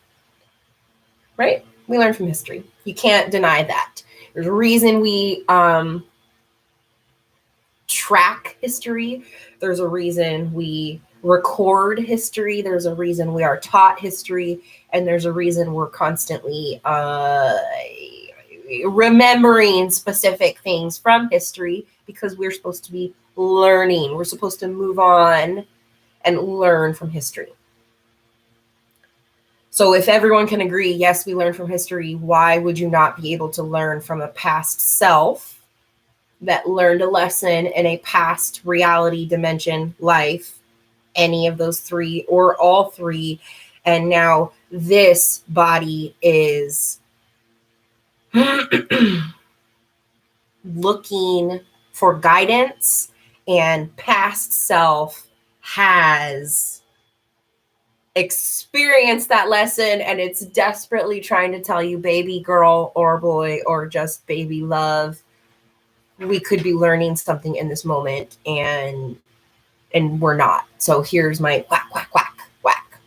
Right? We learn from history. You can't deny that. There's a reason we track history. There's a reason we record history. There's a reason we are taught history. And there's a reason we're constantly remembering specific things from history, because we're supposed to be learning. We're supposed to move on and learn from history. So if everyone can agree, yes, we learn from history, why would you not be able to learn from a past self that learned a lesson in a past reality, dimension, life, any of those three or all three, and now this body is looking for guidance, and past self has experienced that lesson, and it's desperately trying to tell you, baby girl or boy, or just baby love, we could be learning something in this moment, and we're not. So here's my whack, whack, whack, whack.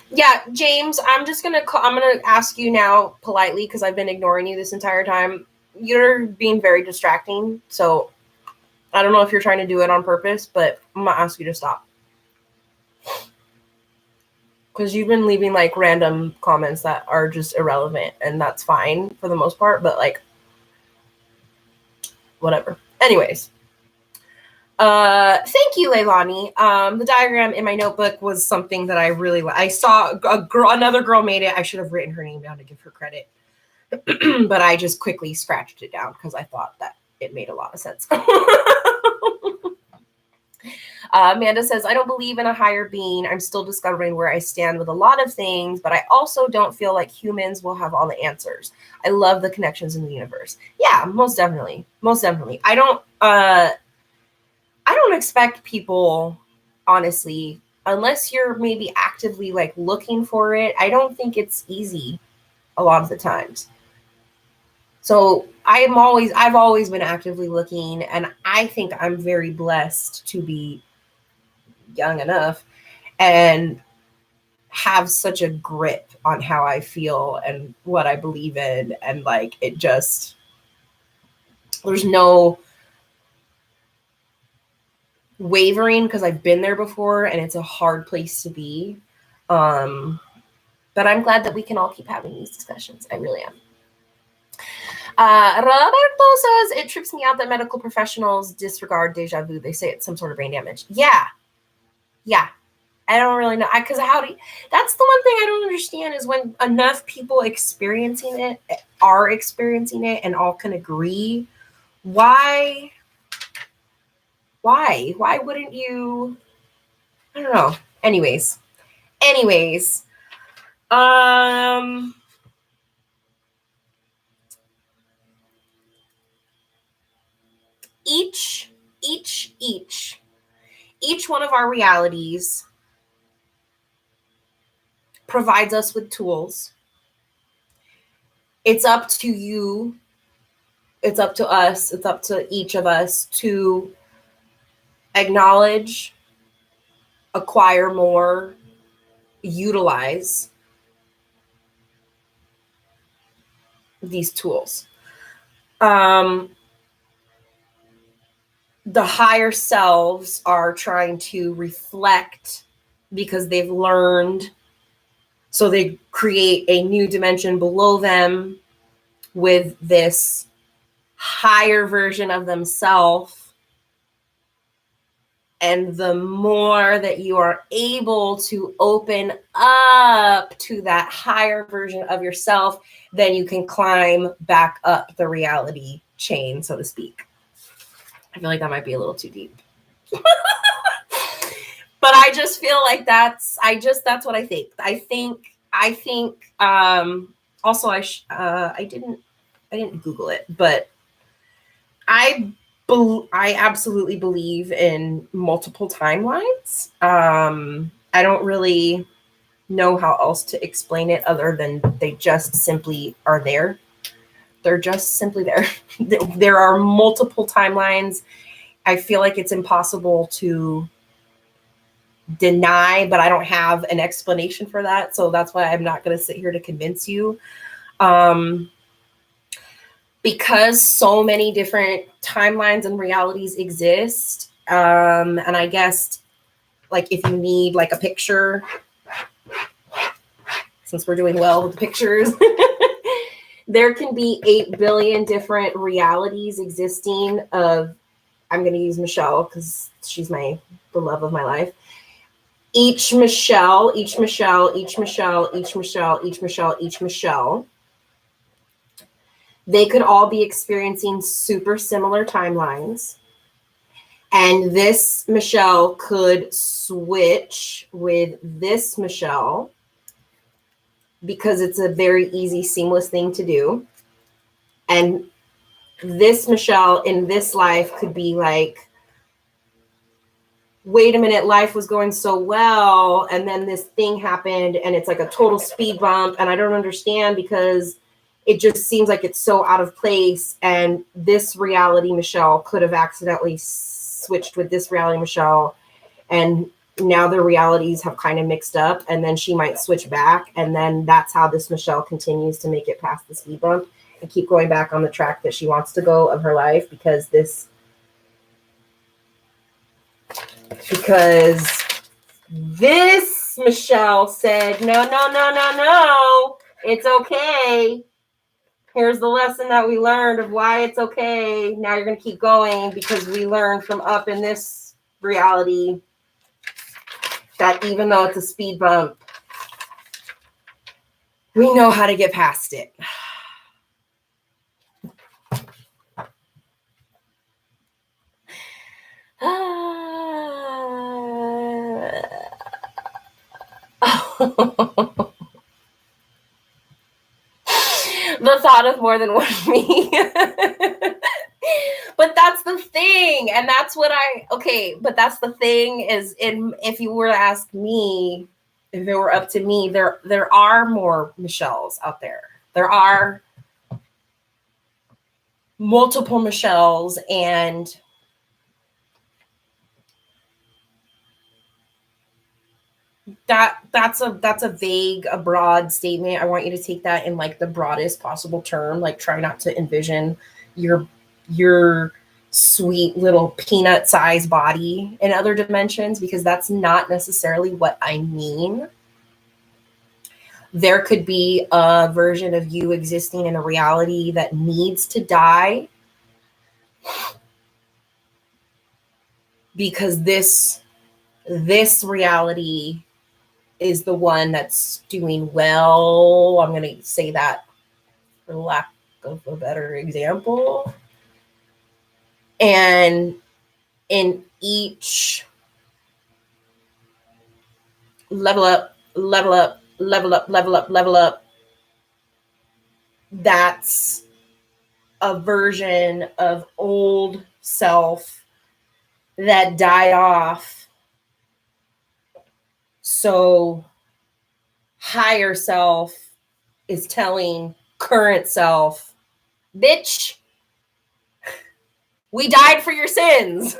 Yeah, James, I'm gonna ask you now politely, because I've been ignoring you this entire time. You're being very distracting, so I don't know if you're trying to do it on purpose, but I'm gonna ask you to stop. Because you've been leaving like random comments that are just irrelevant, and that's fine for the most part, but like, whatever. Anyways. Thank you, Leilani. The diagram in my notebook was something that I really I saw another girl made it. I should have written her name down to give her credit. But I just quickly scratched it down because I thought that it made a lot of sense. Amanda says, I don't believe in a higher being. I'm still discovering where I stand with a lot of things, but I also don't feel like humans will have all the answers. I love the connections in the universe. Yeah, most definitely. Most definitely. I don't expect people, honestly, unless you're maybe actively like looking for it. I don't think it's easy a lot of the times. So I've always been actively looking, and I think I'm very blessed to be young enough and have such a grip on how I feel and what I believe in. And like, it just, there's no wavering, because I've been there before and it's a hard place to be. But I'm glad that we can all keep having these discussions. I really am. Roberto says, it trips me out that medical professionals disregard deja vu. They say it's some sort of brain damage. Yeah. I don't really know. That's the one thing I don't understand, is when enough people are experiencing it and all can agree, Why wouldn't you? I don't know. Anyways, each one of our realities provides us with tools. It's up to you, it's up to us, it's up to each of us to acknowledge, acquire more, utilize these tools. The higher selves are trying to reflect because they've learned, so they create a new dimension below them with this higher version of themselves. And the more that you are able to open up to that higher version of yourself, then you can climb back up the reality chain, so to speak. I feel like that might be a little too deep. But I just feel like that's what I think. I think also I didn't Google it, but I absolutely believe in multiple timelines. I don't really know how else to explain it other than they just simply are there. They're just simply there. There are multiple timelines. I feel like it's impossible to deny, but I don't have an explanation for that. So that's why I'm not going to sit here to convince you. Because so many different timelines and realities exist. And I guess, like, if you need like a picture, since we're doing well with the pictures, there can be 8 billion different realities existing of, I'm going to use Michelle because she's the love of my life. Each Michelle, they could all be experiencing super similar timelines. And this Michelle could switch with this Michelle because it's a very easy, seamless thing to do. And this Michelle in this life could be like, wait a minute, life was going so well, and then this thing happened, and it's like a total speed bump, and I don't understand because it just seems like it's so out of place. And this reality Michelle could have accidentally switched with this reality Michelle, and now the realities have kind of mixed up, and then she might switch back, and then that's how this Michelle continues to make it past the speed bump and keep going back on the track that she wants to go of her life, because this Michelle said, no, it's okay. Here's the lesson that we learned of why it's okay. Now you're going to keep going because we learned from up in this reality that even though it's a speed bump, we know how to get past it. The thought of more than one me. But that's the thing. And that's what but that's the thing is, if you were to ask me, if it were up to me, there are more Michelles out there. There are multiple Michelles, and that's a vague, a broad statement. I want you to take that in like the broadest possible term. Like, try not to envision your sweet little peanut sized body in other dimensions, because that's not necessarily what I mean. There could be a version of you existing in a reality that needs to die because this reality is the one that's doing well. I'm going to say that for lack of a better example. And in each level up, level up, level up, level up, level up, that's a version of old self that died off. So higher self is telling current self, bitch, we died for your sins.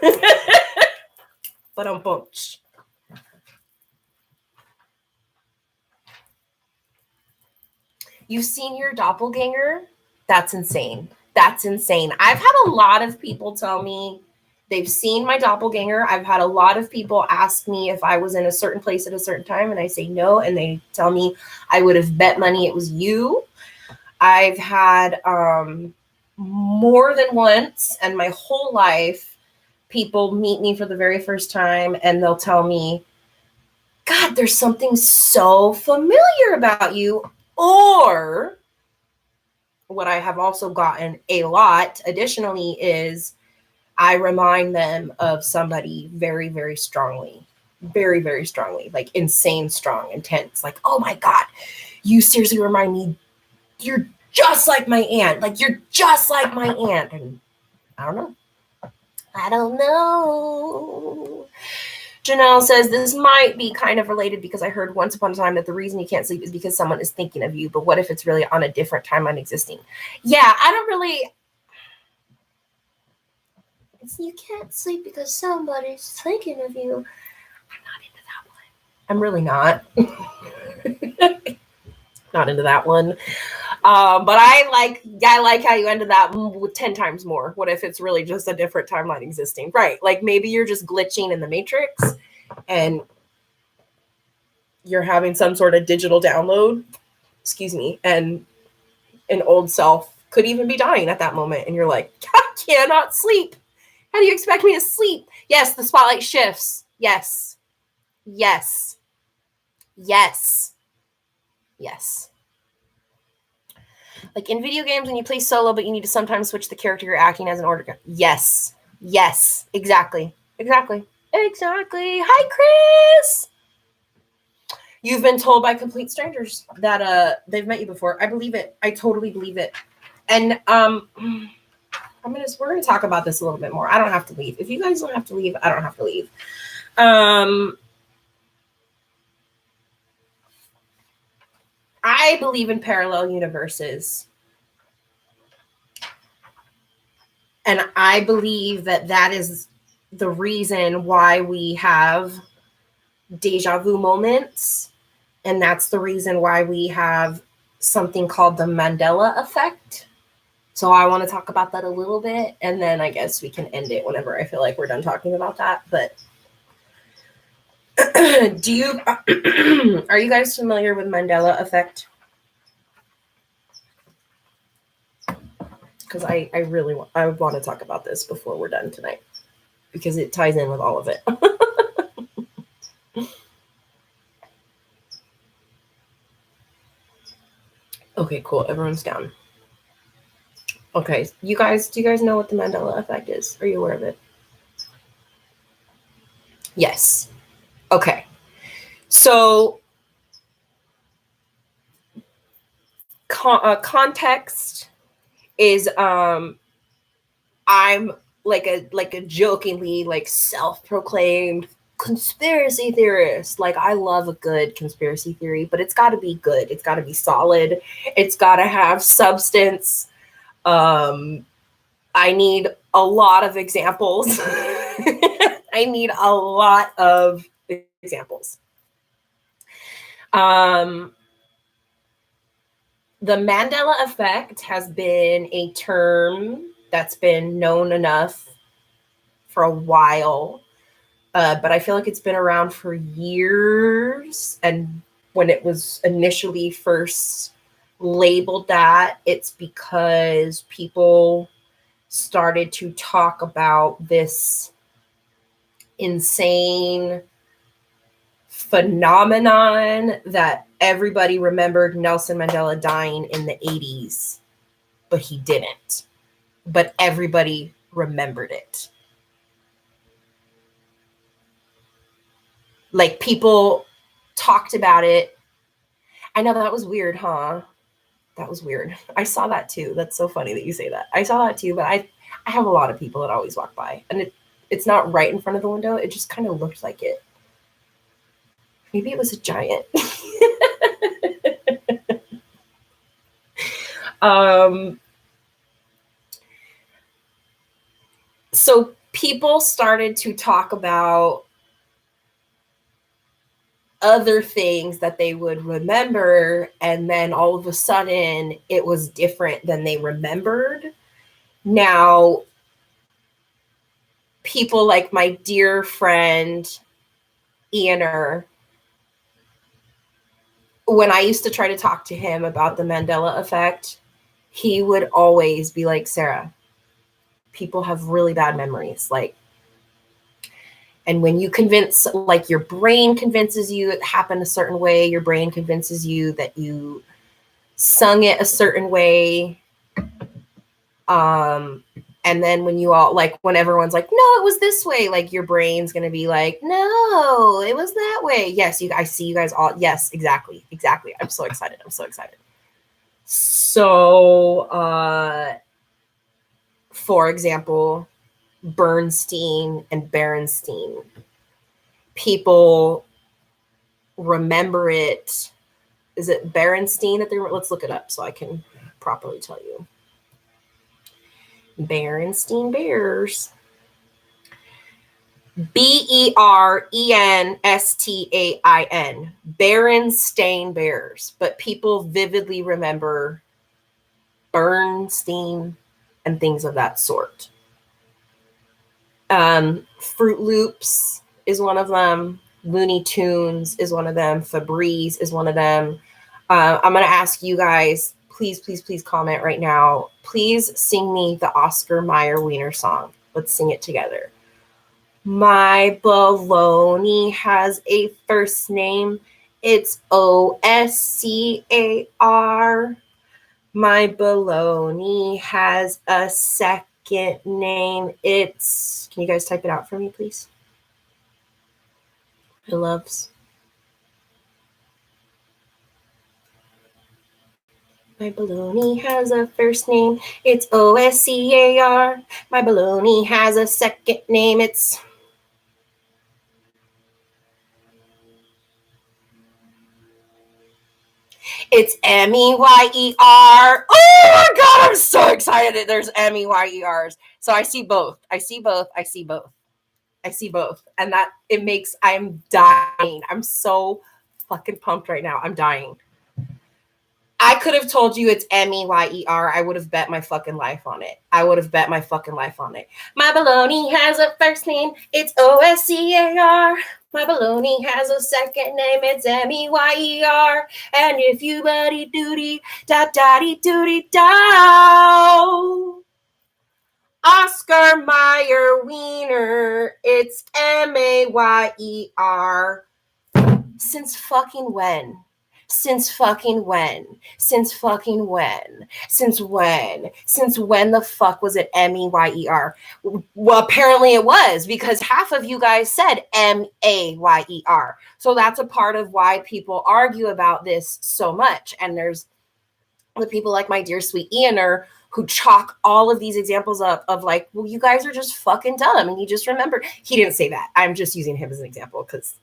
But I'm bunched. You've seen your doppelganger? That's insane. That's insane. I've had a lot of people tell me they've seen my doppelganger. I've had a lot of people ask me if I was in a certain place at a certain time, and I say no, and they tell me I would have bet money it was you. I've had more than once, and my whole life, people meet me for the very first time, and they'll tell me, God, there's something so familiar about you. Or what I have also gotten a lot additionally is I remind them of somebody very, very strongly, very, very strongly, like insane, strong, intense. Like, oh my God, you seriously remind me, you're just like my aunt. Like, you're just like my aunt. And I don't know. I don't know. Janelle says, this might be kind of related because I heard once upon a time that the reason you can't sleep is because someone is thinking of you. But what if it's really on a different timeline existing? Yeah, I don't really. You can't sleep because somebody's thinking of you. I'm not into that one. I'm really not. Not into that one. But I like how you ended that with 10 times more. What if it's really just a different timeline existing? Right. Like maybe you're just glitching in the matrix and you're having some sort of digital download, excuse me, and an old self could even be dying at that moment. And you're like, I cannot sleep. How do you expect me to sleep? Yes, the spotlight shifts. Yes. Yes. Yes. Yes. Like in video games when you play solo, but you need to sometimes switch the character you're acting as in order. Yes. Yes. Exactly. Exactly. Exactly. Hi, Chris. You've been told by complete strangers that they've met you before. I believe it. I totally believe it. And we're gonna talk about this a little bit more. I don't have to leave. If you guys don't have to leave, I don't have to leave. I believe in parallel universes. And I believe that is the reason why we have deja vu moments. And that's the reason why we have something called the Mandela effect. So I want to talk about that a little bit. And then I guess we can end it whenever I feel like we're done talking about that. But are you guys familiar with Mandela effect? Because I really want to talk about this before we're done tonight because it ties in with all of it. Okay, cool. Everyone's down. Okay, do you guys know what the Mandela effect is? Are you aware of it? Yes. Okay. So context is I'm like a jokingly like self-proclaimed conspiracy theorist. Like I love a good conspiracy theory, but it's got to be good. It's got to be solid. It's got to have substance. I need a lot of examples. I need a lot of examples. The Mandela effect has been a term that's been known enough for a while, but I feel like it's been around for years. And when it was initially first labeled that, it's because people started to talk about this insane phenomenon that everybody remembered Nelson Mandela dying in the 80s, but he didn't. But everybody remembered it. Like, people talked about it. I know that was weird, huh? That was weird. I saw that too. That's so funny that you say that. I saw that too, but I have a lot of people that always walk by, and it's not right in front of the window. It just kind of looked like it. Maybe it was a giant. So people started to talk about other things that they would remember, and then all of a sudden it was different than they remembered. Now, people like my dear friend Ianer, when I used to try to talk to him about the Mandela effect, he would always be like, Sarah, people have really bad memories. Like, and when you convince, like, your brain convinces you it happened a certain way, your brain convinces you that you sung it a certain way. And then when you all, like, when everyone's like, no, it was this way, like, your brain's going to be like, no, it was that way. Yes, I see you guys all. Yes, exactly. I'm so excited. So, for example, Bernstein and Berenstein, people remember it. Is it Berenstein that let's look it up so I can properly tell you. Berenstein Bears. Bernstein. Berenstain Bears. But people vividly remember Bernstein and things of that sort. Fruit Loops is one of them. Looney Tunes is one of them. Febreze is one of them. I'm going to ask you guys, please comment right now. Please sing me the Oscar Mayer Wiener song. Let's sing it together. My baloney has a first name. It's Oscar. My baloney has a second name. It's, can you guys type it out for me, please? My loves. My baloney has a first name. It's Oscar. My baloney has a second name. It's Meyer. Oh my God, I'm so excited. There's Meyers. So I see both. And that it makes, I'm dying. I'm so fucking pumped right now. I'm dying. I could have told you it's Meyer. I would have bet my fucking life on it. My baloney has a first name. It's Oscar. My baloney has a second name. It's Meyer. And if you buddy doody da da doody da, Oscar Mayer Wiener. It's Mayer. Since fucking when? Since when the fuck was it Meyer? Well, apparently it was, because half of you guys said Mayer. So that's a part of why people argue about this so much. And there's the people like my dear sweet Ianer who chalk all of these examples up of like, well, you guys are just fucking dumb and you just remember. He didn't say that. I'm just using him as an example because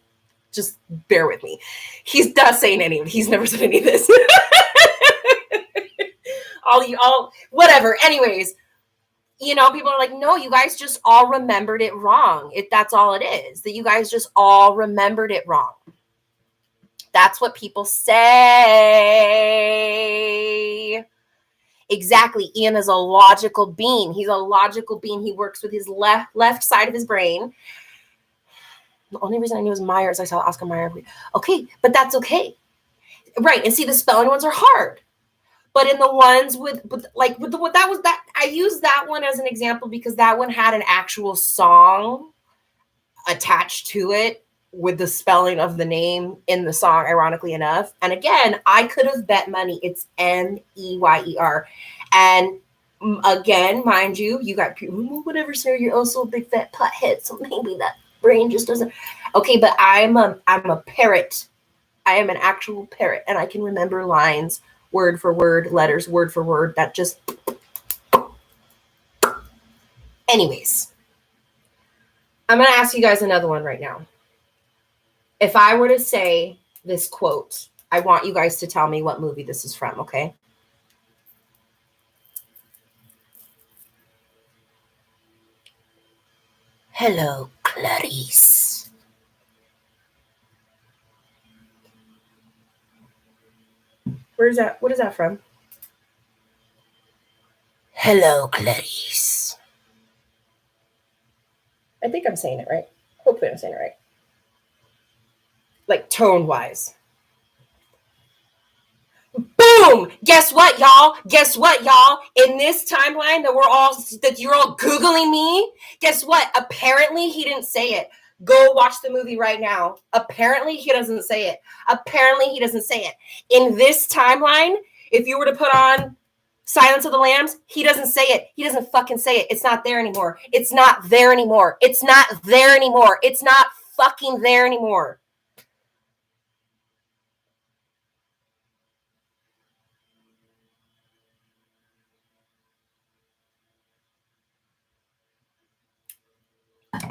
just bear with me. He's not saying any of it. He's never said any of this. all whatever. Anyways, you know, people are like, no, you guys just all remembered it wrong. That's all it is. That you guys just all remembered it wrong. That's what people say. Exactly. Ian is a logical being. He's a logical being. He works with his left side of his brain. The only reason I knew it was Myers, I saw Oscar Mayer. Okay, but that's okay. Right. And see, the spelling ones are hard. But in the ones I used that one as an example because that one had an actual song attached to it with the spelling of the name in the song, ironically enough. And again, I could have bet money it's Meyer. And again, mind you, you got people, whatever, sir, you're also a big fat pothead, so maybe that brain just doesn't. Okay, but I'm a parrot. I am an actual parrot, and I can remember lines word for word, letters word for word. That just. Anyways, I'm going to ask you guys another one right now. If I were to say this quote, I want you guys to tell me what movie this is from, okay? Hello, Clarice. Where's that? What is that from? Hello, Clarice. I think I'm saying it right. Hopefully I'm saying it right. Like tone-wise. Boom! Guess what, y'all? Guess what, y'all? In this timeline that you're all Googling me, guess what? Apparently he didn't say it. Go watch the movie right now. Apparently he doesn't say it. Apparently he doesn't say it. In this timeline, if you were to put on Silence of the Lambs, he doesn't say it. He doesn't fucking say it. It's not there anymore. It's not there anymore. It's not there anymore. It's not fucking there anymore.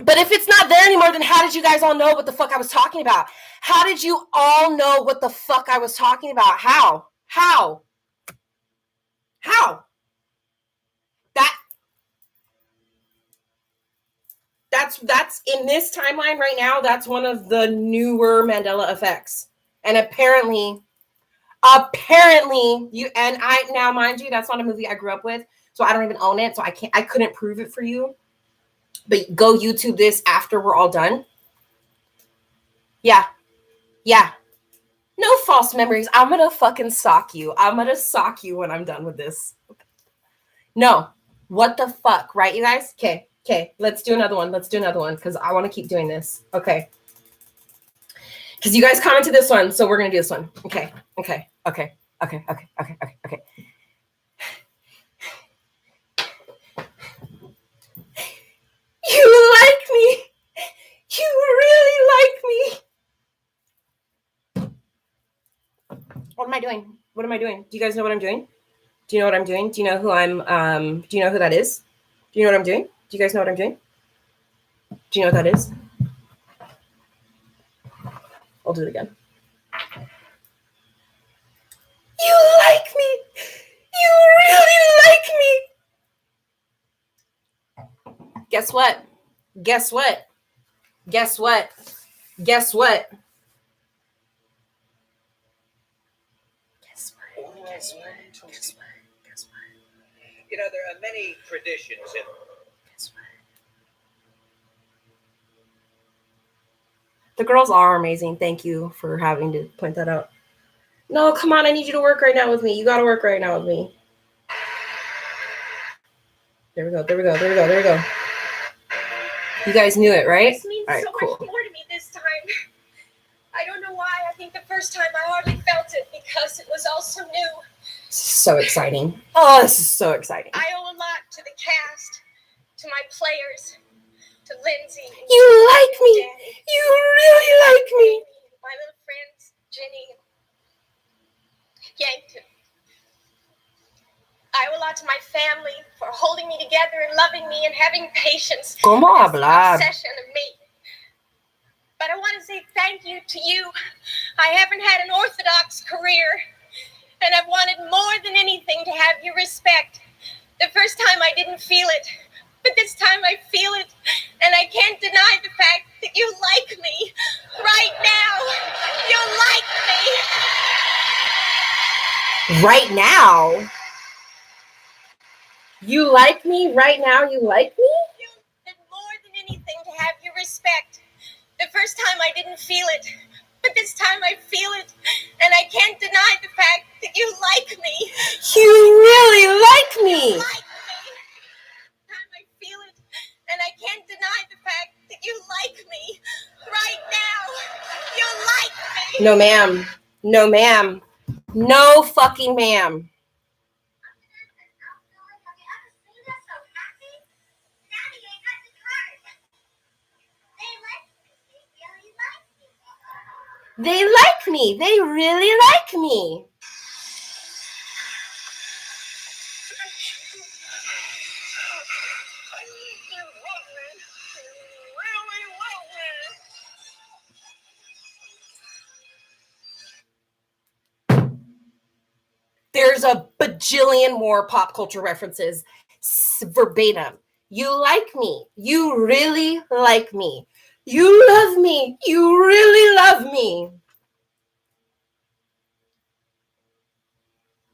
But if it's not there anymore, then how did you guys all know what the fuck I was talking about? How did you all know what the fuck I was talking about? How? That's in this timeline right now, that's one of the newer Mandela effects. And apparently you, and I, now mind you, that's not a movie I grew up with, so I don't even own it, so I couldn't prove it for you. But go YouTube this after we're all done. Yeah. No false memories. I'm gonna fucking sock you. I'm gonna sock you when I'm done with this. No. What the fuck, right, you guys? Okay. Let's do another one. Because I want to keep doing this. Okay. Because you guys commented this one, so we're gonna do this one. Okay. You like me. You really like me. What am I doing? Do you guys know what I'm doing? Do you know what I'm doing? Do you know who do you know who that is? Do you know what I'm doing? Do you guys know what I'm doing? Do you know what that is? I'll do it again. You like me. You really like me. Guess what? You know, there are many traditions in. The girls are amazing. Thank you for having to point that out. No, come on. I need you to work right now with me. You got to work right now with me. There we go. You guys knew it, right? This means so much more to me this time. I don't know why. I think the first time I hardly felt it because it was all so new. So exciting. Oh, this is so exciting. I owe a lot to the cast, to my players, to Lindsay. You like me. You really like me. My little friends, Jenny, Yankton. I owe a lot to my family for holding me together and loving me and having patience. ¿Cómo hablar? Obsession of me. But I want to say thank you to you. I haven't had an orthodox career, and I've wanted more than anything to have your respect. The first time I didn't feel it, but this time I feel it, and I can't deny the fact that you like me right now. You like me. Right now? You like me right now? You like me? You did more than anything to have your respect. The first time I didn't feel it, but this time I feel it, and I can't deny the fact that you like me. You really like me. You like me. Time I feel it, and I can't deny the fact that you like me. Right now, you like me. No, ma'am. No, ma'am. No fucking ma'am. They like me. They really like me. There's a bajillion more pop culture references verbatim. You like me. You really like me. You love me. You really love me.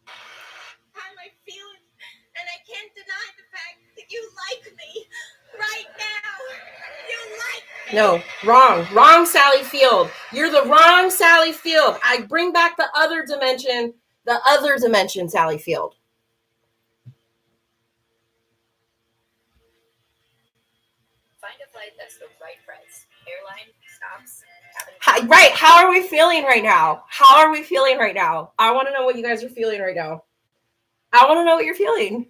How I feel it, and I can't deny the fact that you like me right now. You like me. No, wrong. Wrong, Sally Field. You're the wrong Sally Field. I bring back the other dimension, Sally Field. Find a flight that's the right price. Airline, stops, Right. How are we feeling right now? How are we feeling right now? I want to know what you guys are feeling right now. I want to know what you're feeling.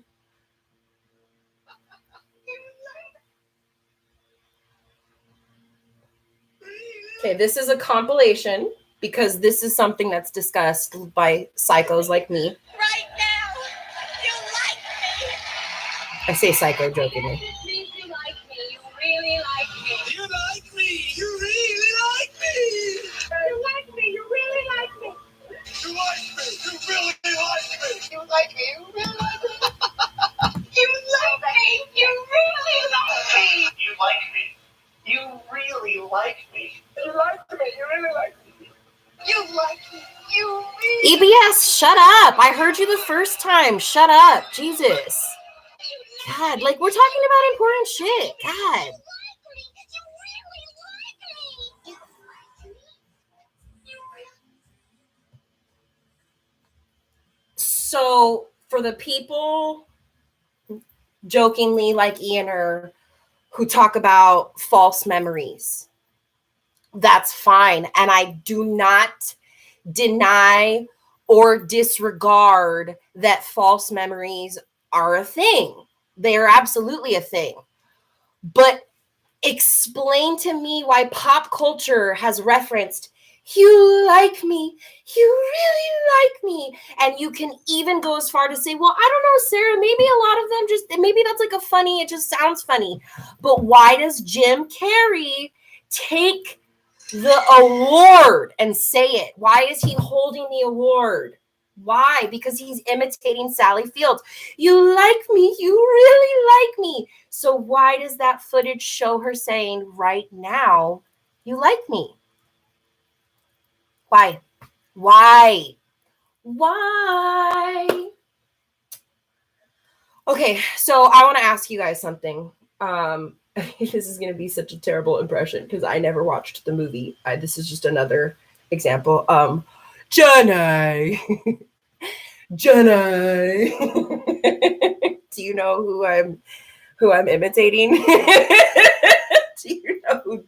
Okay, this is a compilation because this is something that's discussed by psychos like me. Right now, you like me. I say psycho jokingly. You like me. You really like me. You like me. You really like me. You like me. You really like me. You like me. You really like me. You like me. You really like me. You like me. You really like me. You like me. You really like me. You like me. You really like me. You like me. You really. EBS, shut up. I heard you the first time. Shut up. Jesus. God, like we're talking about important shit. God. So for the people jokingly like Ian who talk about false memories, that's fine. And I do not deny or disregard that false memories are a thing. They are absolutely a thing. But explain to me why pop culture has referenced, you like me, you really like me. And you can even go as far to say, well, I don't know, Sarah, maybe a lot of them maybe that's like a funny, it just sounds funny. But why does Jim Carrey take the award and say it? Why is he holding the award? Why? Because he's imitating Sally Fields. You like me. You really like me. So why does that footage show her saying right now, you like me? Why? Why? Why? Okay, so I want to ask you guys something. This is going to be such a terrible impression because I never watched the movie. This is just another example. Jenny. Jenny. Do you know who I'm imitating? Do you know who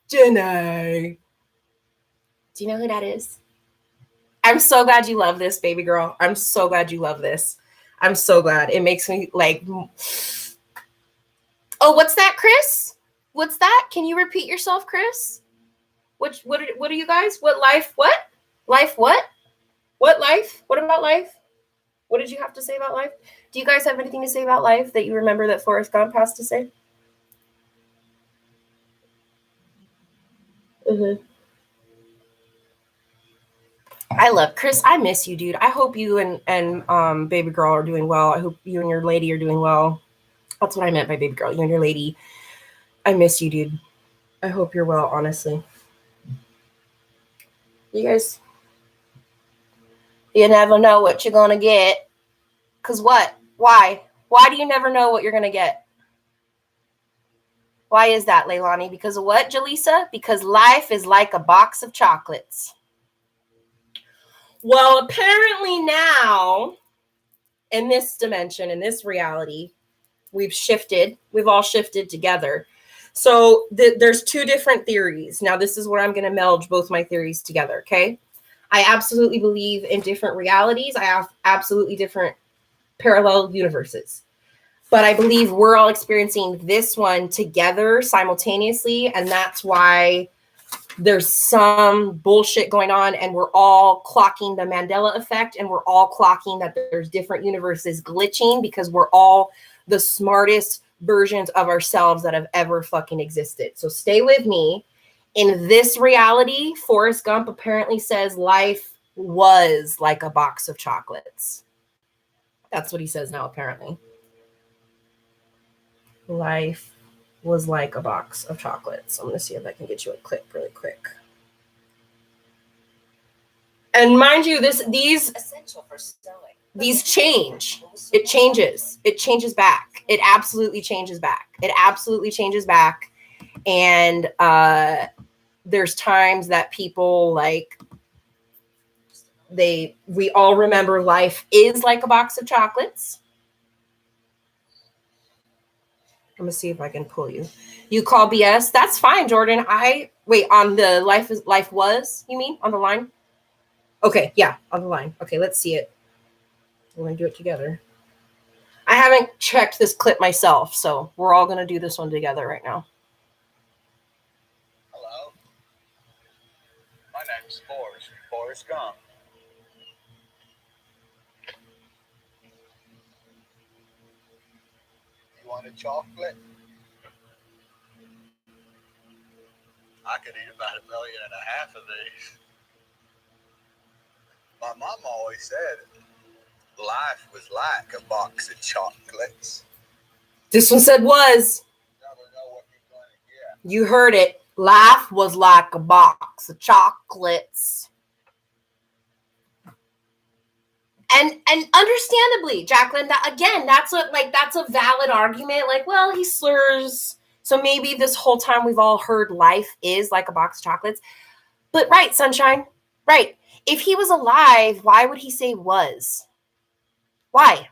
Jenny? Do you know who that is? I'm so glad you love this, baby girl. I'm so glad you love this. I'm so glad. It makes me like, oh, what's that, Chris? What's that? Can you repeat yourself, Chris? What are you guys? What life? What? Life what? What life? What about life? What did you have to say about life? Do you guys have anything to say about life that you remember that Forrest Gump has to say? Mm-hmm. I love Chris. I miss you, dude. I hope you and baby girl are doing well. I hope you and your lady are doing well. That's what I meant by baby girl. You and your lady. I miss you, dude. I hope you're well, honestly. You guys, you never know what you're going to get. Because what? Why? Why do you never know what you're going to get? Why is that, Leilani? Because of what, Jaleesa? Because life is like a box of chocolates. Well, apparently now, in this dimension, in this reality, we've all shifted together. So there's two different theories. Now, this is where I'm going to meld both my theories together, okay? I absolutely believe in different realities. I have absolutely different parallel universes. But I believe we're all experiencing this one together simultaneously, and that's why there's some bullshit going on, and we're all clocking the Mandela effect, and we're all clocking that there's different universes glitching because we're all the smartest versions of ourselves that have ever fucking existed. So stay with me. In this reality, Forrest Gump apparently says life was like a box of chocolates. That's what he says now, apparently. Life was like a box of chocolates. I'm going to see if I can get you a clip really quick. And mind you, these Essential for sewing. these change. It changes. It changes back. It absolutely changes back. It absolutely changes back. And there's times that people like we all remember life is like a box of chocolates. I'm gonna see if I can pull you. You call BS. That's fine, Jordan. Wait on the life was, you mean on the line? Okay, yeah, on the line. Okay, let's see it. We're gonna do it together. I haven't checked this clip myself, so we're all gonna do this one together right now. Hello. My name's Forrest Gump. You want a chocolate? I could eat about 1.5 million of these. My mom always said life was like a box of chocolates. This one said was. Never know what you're going to get. You heard it. Life was like a box of chocolates. And understandably, Jacqueline, that's a valid argument. Like, well, he slurs. So maybe this whole time we've all heard life is like a box of chocolates. But right, Sunshine, right. If he was alive, why would he say was? Why?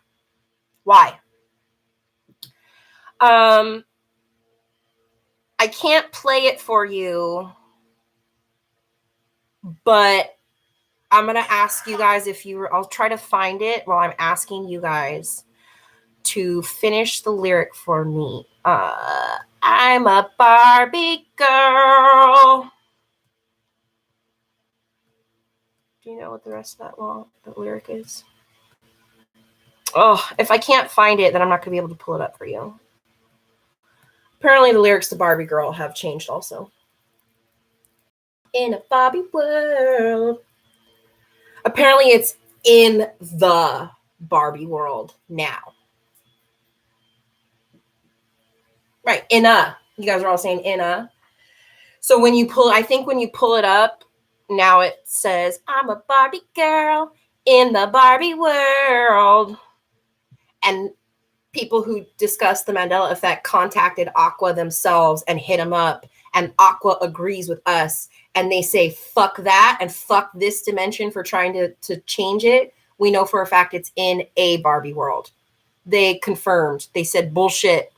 I can't play it for you, but I'm going to ask you guys I'll try to find it while I'm asking you guys to finish the lyric for me. I'm a Barbie girl. Do you know what the rest of that lyric is? Oh, if I can't find it, then I'm not going to be able to pull it up for you. Apparently the lyrics to Barbie Girl have changed also. In a Barbie world. Apparently it's in the Barbie world now. Right, you guys are all saying in a. So when you pull it up, now it says, I'm a Barbie girl in the Barbie world. And people who discussed the Mandela effect contacted Aqua themselves and hit him up. And Aqua agrees with us. And they say, fuck that and fuck this dimension for trying to change it. We know for a fact it's in a Barbie world. They confirmed. They said bullshit.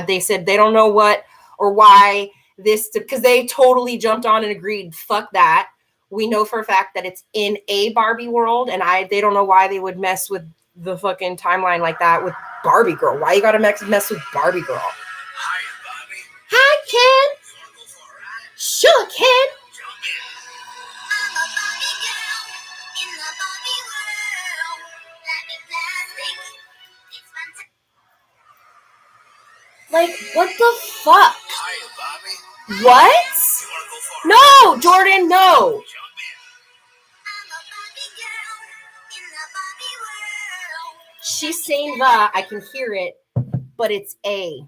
They said they don't know what or why this, because they totally jumped on and agreed, fuck that. We know for a fact that it's in a Barbie world. And they don't know why they would mess with the fucking timeline like that with Barbie Girl. Why you gotta mess with Barbie Girl? Hi, Bobby. Hi, Ken. You want to go for a ride? Sure, Ken. Jump in. I'm a Barbie girl in the Barbie world. Life is plastic. It's fantastic. Like, what the fuck? Hi, Bobby. What? You want to go for a ride? No, Jordan, no. Jump in. I'm a Barbie girl in the Barbie world. She's saying I can hear it, but it's a.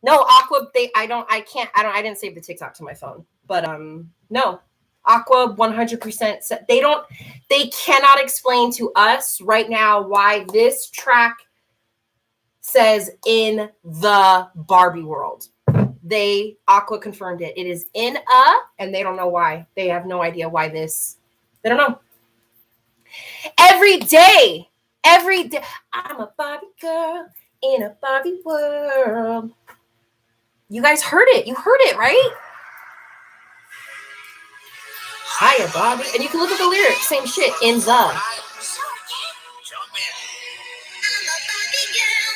No, Aqua, I didn't save the TikTok to my phone. But no. Aqua 100% said they cannot explain to us right now why this track says in the Barbie world. Aqua confirmed it. It is in and they don't know why. They have no idea why they don't know. Every day, I'm a Barbie girl in a Barbie world. You guys heard it. You heard it, right? Hiya, Bobby. And you can look at the lyrics. Same shit. In the. Jump in. I'm a Barbie girl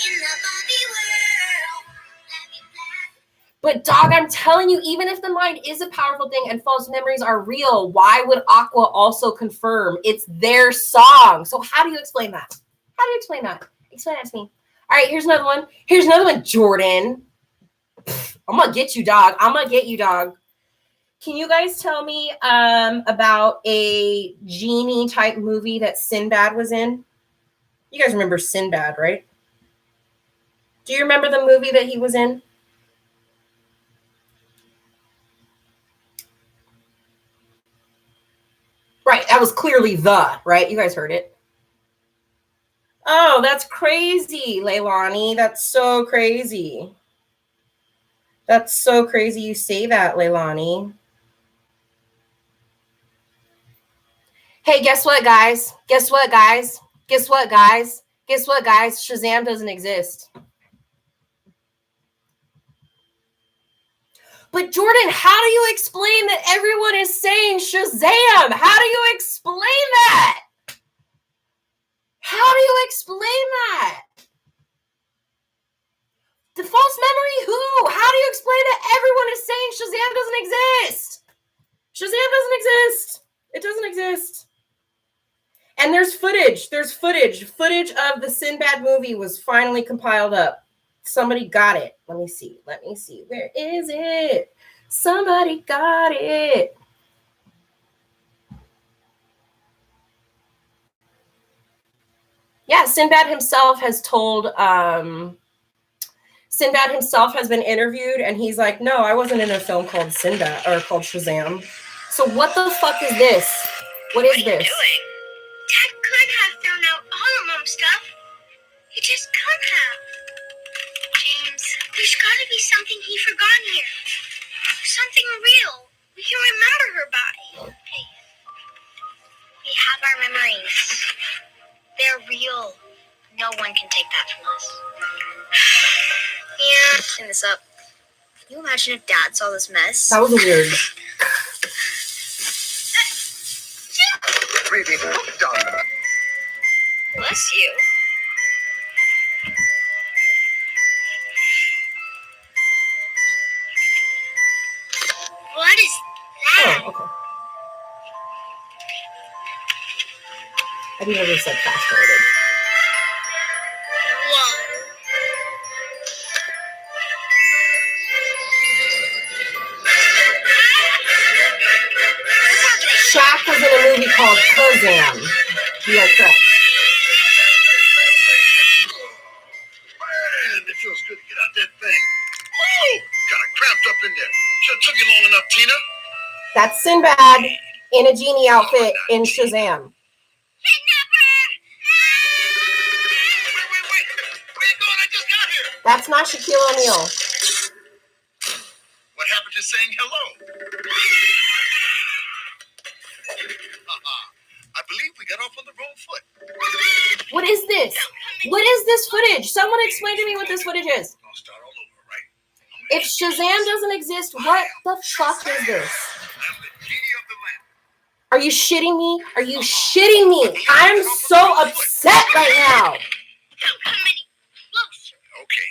in the Barbie world. Life is plastic. But dog, I'm telling you, even if the mind is a powerful thing and false memories are real, why would Aqua also confirm it's their song? So how do you explain that? How do you explain that? Explain that to me. All right, here's another one. Here's another one, Jordan. I'm gonna get you, dog. I'm gonna get you, dog. Can you guys tell me about a genie type movie that Sinbad was in? You guys remember Sinbad, right? Do you remember the movie that he was in? Right, that was clearly right? You guys heard it. Oh, that's crazy, Leilani. That's so crazy. That's so crazy you say that, Leilani. Hey, guess what, guys? Guess what, guys? Guess what, guys? Guess what, guys? Shazam doesn't exist. But Jordan, how do you explain that everyone is saying Shazam? How do you explain that? How do you explain that? The false memory who? How do you explain that everyone is saying Shazam doesn't exist? Shazam doesn't exist. It doesn't exist. And there's footage. There's footage. Footage of the Sinbad movie was finally compiled up. Somebody got it. Let me see. Let me see. Where is it? Somebody got it. Yeah, Sinbad himself has told, Sinbad himself has been interviewed, and he's like, no, I wasn't in a film called Sinbad, or called Shazam. So what the fuck is this? What is this? Doing? Dad could have thrown out all of Mom's stuff. He just could have. James, there's gotta be something he forgot here. Something real we can remember her by. Hey, we have our memories. They're real. No one can take that from us. Yeah. Clean this up. Can you imagine if Dad saw this mess? That was weird. Really done. Bless you. What is that? Oh, okay. I think I just said fast forwarded. Whoa. Shaq was in a movie called Shazam. You are correct. Man, it feels good to get out that thing. Whoa! Got cramped up in there. Should have took you long enough, Tina. That's Sinbad in a genie outfit in Shazam. Wait. Where you going? I just got here. That's not Shaquille O'Neal. What happened to saying hello? I believe we got off on the wrong foot. What is this? What is this footage? Someone explain to me what this footage is. Gonna start all over, right? If Shazam doesn't exist, what the fuck is this? I'm the genie of the lamp. Are you shitting me? Are you shitting me? I'm so upset right now. Okay,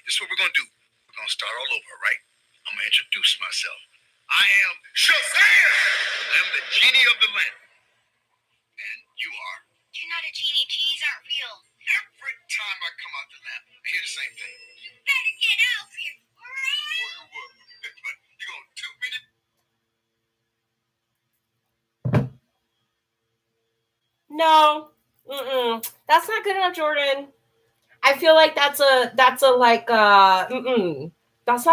this is what we're gonna do. We're gonna start all over, right? I'm gonna introduce myself. I am Shazam! I'm the genie of the lamp. And you are? You're not a genie. Genies aren't real. Every time I come out the lamp, I hear the same thing. You better get out of here. Or you would. But you're gonna toot me to... No. That's not good enough, Jordan. I feel like that's a that's not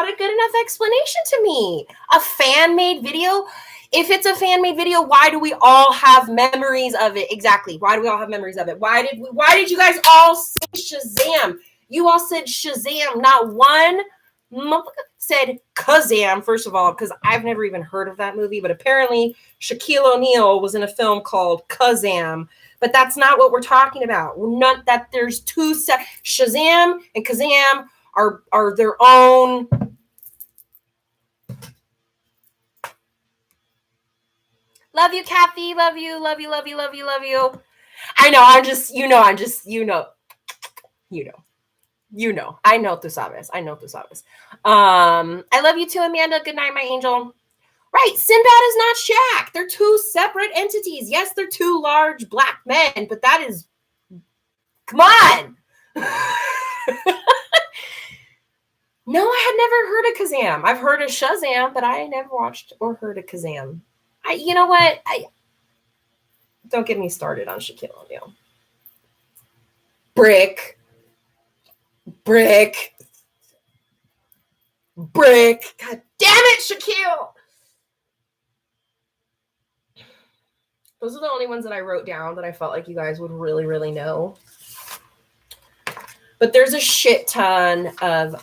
a good enough explanation to me. A fan-made video? If it's a fan-made video, why do we all have memories of it? Exactly. Why do we all have memories of it? Why did you guys all say Shazam? You all said Shazam. Not one said Kazam, first of all, because I've never even heard of that movie, but apparently Shaquille O'Neal was in a film called Kazam. But that's not what we're talking about. Not that there's two Shazam and Kazam are their own. Love you, Kathy. Love you. I know. You know. You know, I know tú sabes. I know tú sabes. I love you too, Amanda. Good night, my angel. Right, Sinbad is not Shaq. They're two separate entities. Yes, they're two large black men, but that is, come on. No, I had never heard of Kazam. I've heard of Shazam, but I never watched or heard of Kazam. You know what? Don't get me started on Shaquille O'Neal. Brick. God damn it, Shaquille. Those are the only ones that I wrote down that I felt like you guys would really, really know. But there's a shit ton of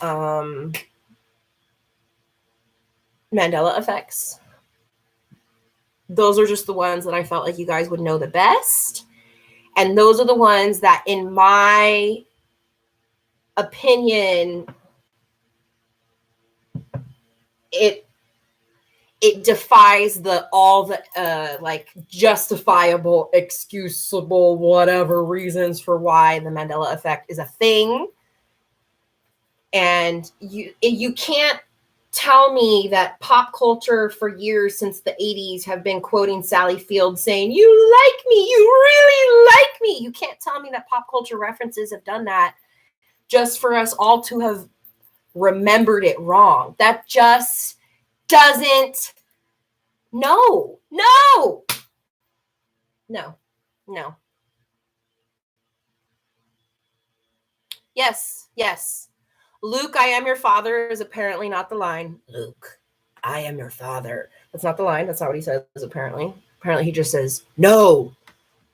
Mandela effects. Those are just the ones that I felt like you guys would know the best. And those are the ones that, in my opinion, it defies all the like justifiable, excusable, whatever reasons for why the Mandela effect is a thing. And you can't tell me that pop culture for years since the 80s have been quoting Sally Field saying, "You like me, you really like me." You can't tell me that pop culture references have done that just for us all to have remembered it wrong. That just doesn't. No. Yes. Luke, I am your father is apparently not the line. Luke, I am your father. That's not the line. That's not what he says, apparently. Apparently he just says, "No,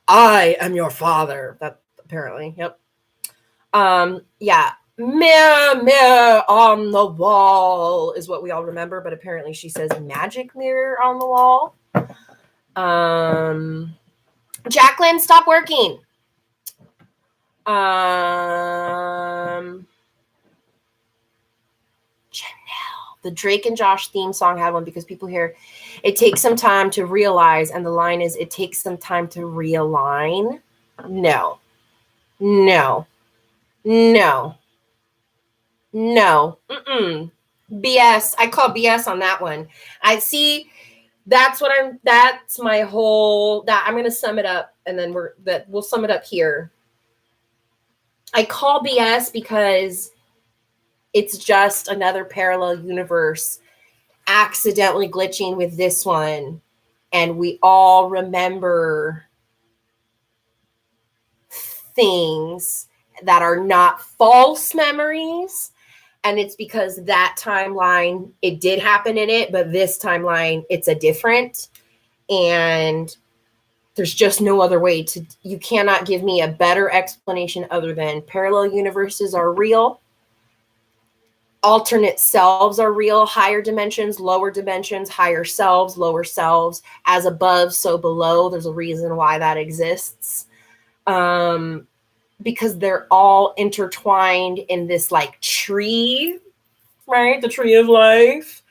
I am your father." That apparently, yep. Yeah. Mirror on the wall is what we all remember, but apparently she says magic mirror on the wall. Jacqueline, stop working. Janelle. The Drake and Josh theme song had one because people hear it takes some time to realize, and the line is, "It takes some time to realign." No. BS. I call BS on that one. I see. That's my whole, that I'm going to sum it up, and then we'll sum it up here. I call BS because it's just another parallel universe accidentally glitching with this one. And we all remember things that are not false memories. And it's because that timeline, it did happen in it, but this timeline, it's a different. And there's just no other way to, you cannot give me a better explanation other than parallel universes are real. Alternate selves are real, higher dimensions, lower dimensions, higher selves, lower selves, as above, so below. There's a reason why that exists. Because they're all intertwined in this like tree, right? The tree of life.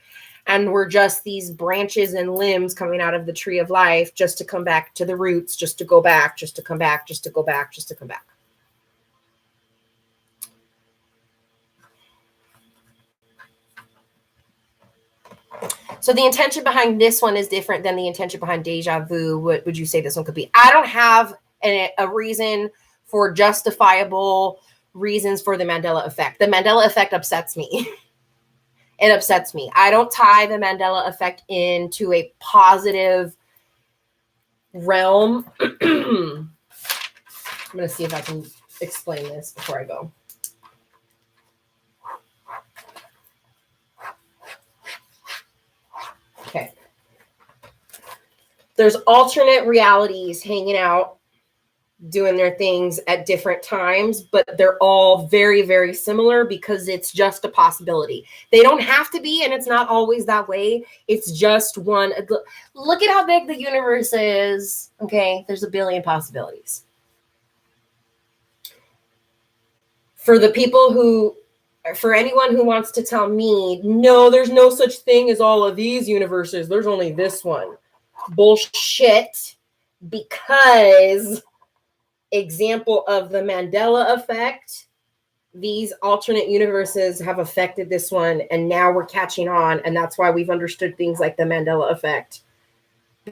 And we're just these branches and limbs coming out of the tree of life just to come back to the roots, just to go back, just to come back, just to go back, just to come back. So the intention behind this one is different than the intention behind Deja-Vu. What would you say this one could be? I don't have a reason for justifiable reasons for the Mandela effect. The Mandela effect upsets me. It upsets me. I don't tie the Mandela effect into a positive realm. I'm going to see if I can explain this before I go. Okay. There's alternate realities hanging out, doing their things at different times, but they're all very, very similar because it's just a possibility. They don't have to be, and it's not always that way. It's just one. Look at how big the universe is. Okay, there's a billion possibilities. For anyone who wants to tell me, no, there's no such thing as all of these universes, there's only this one. Bullshit. Because example of the Mandela effect, these alternate universes have affected this one, and now we're catching on, and that's why we've understood things like the Mandela effect,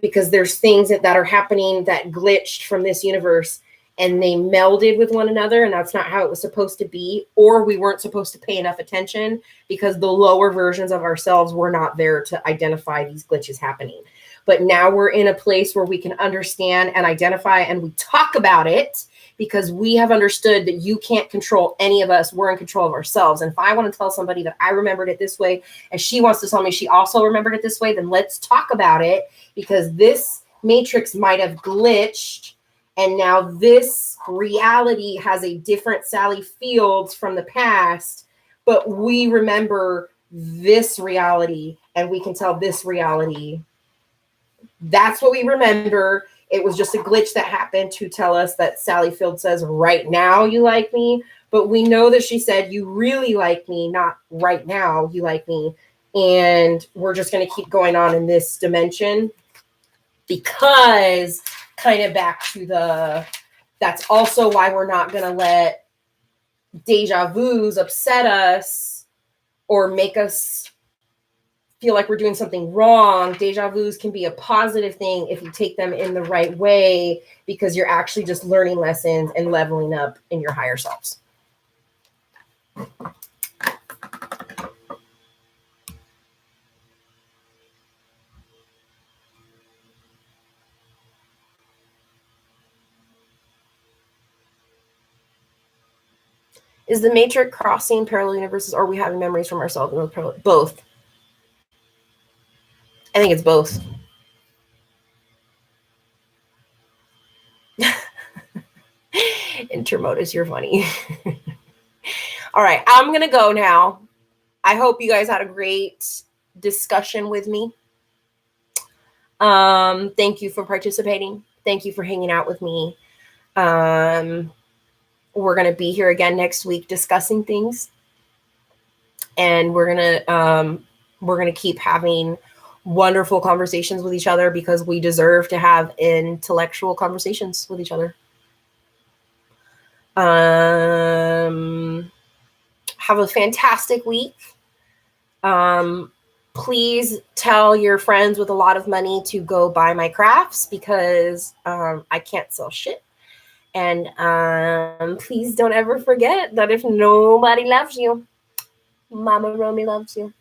because there's things that are happening that glitched from this universe and they melded with one another, and that's not how it was supposed to be, or we weren't supposed to pay enough attention because the lower versions of ourselves were not there to identify these glitches happening. But now we're in a place where we can understand and identify, and we talk about it because we have understood that you can't control any of us. We're in control of ourselves. And if I want to tell somebody that I remembered it this way, and she wants to tell me she also remembered it this way, then let's talk about it, because this matrix might have glitched, and now this reality has a different Sally Fields from the past, but we remember this reality, and we can tell this reality. That's what we remember. It was just a glitch that happened to tell us that Sally Field says, right now you like me. But we know that she said, you really like me, not right now you like me. And we're just going to keep going on in this dimension, because kind of back to that's also why we're not going to let deja vus upset us or make us feel like we're doing something wrong. Deja vus can be a positive thing if you take them in the right way, because you're actually just learning lessons and leveling up in your higher selves. Is the matrix crossing parallel universes, or are we having memories from ourselves? Both. I think it's both. Intermodus, you're funny. All right, I'm going to go now. I hope you guys had a great discussion with me. Thank you for participating. Thank you for hanging out with me. We're going to be here again next week discussing things. And we're going to keep having wonderful conversations with each other, because we deserve to have intellectual conversations with each other. Have a fantastic week. Please tell your friends with a lot of money to go buy my crafts, because I can't sell shit. And please don't ever forget that if nobody loves you, Mama Romy loves you.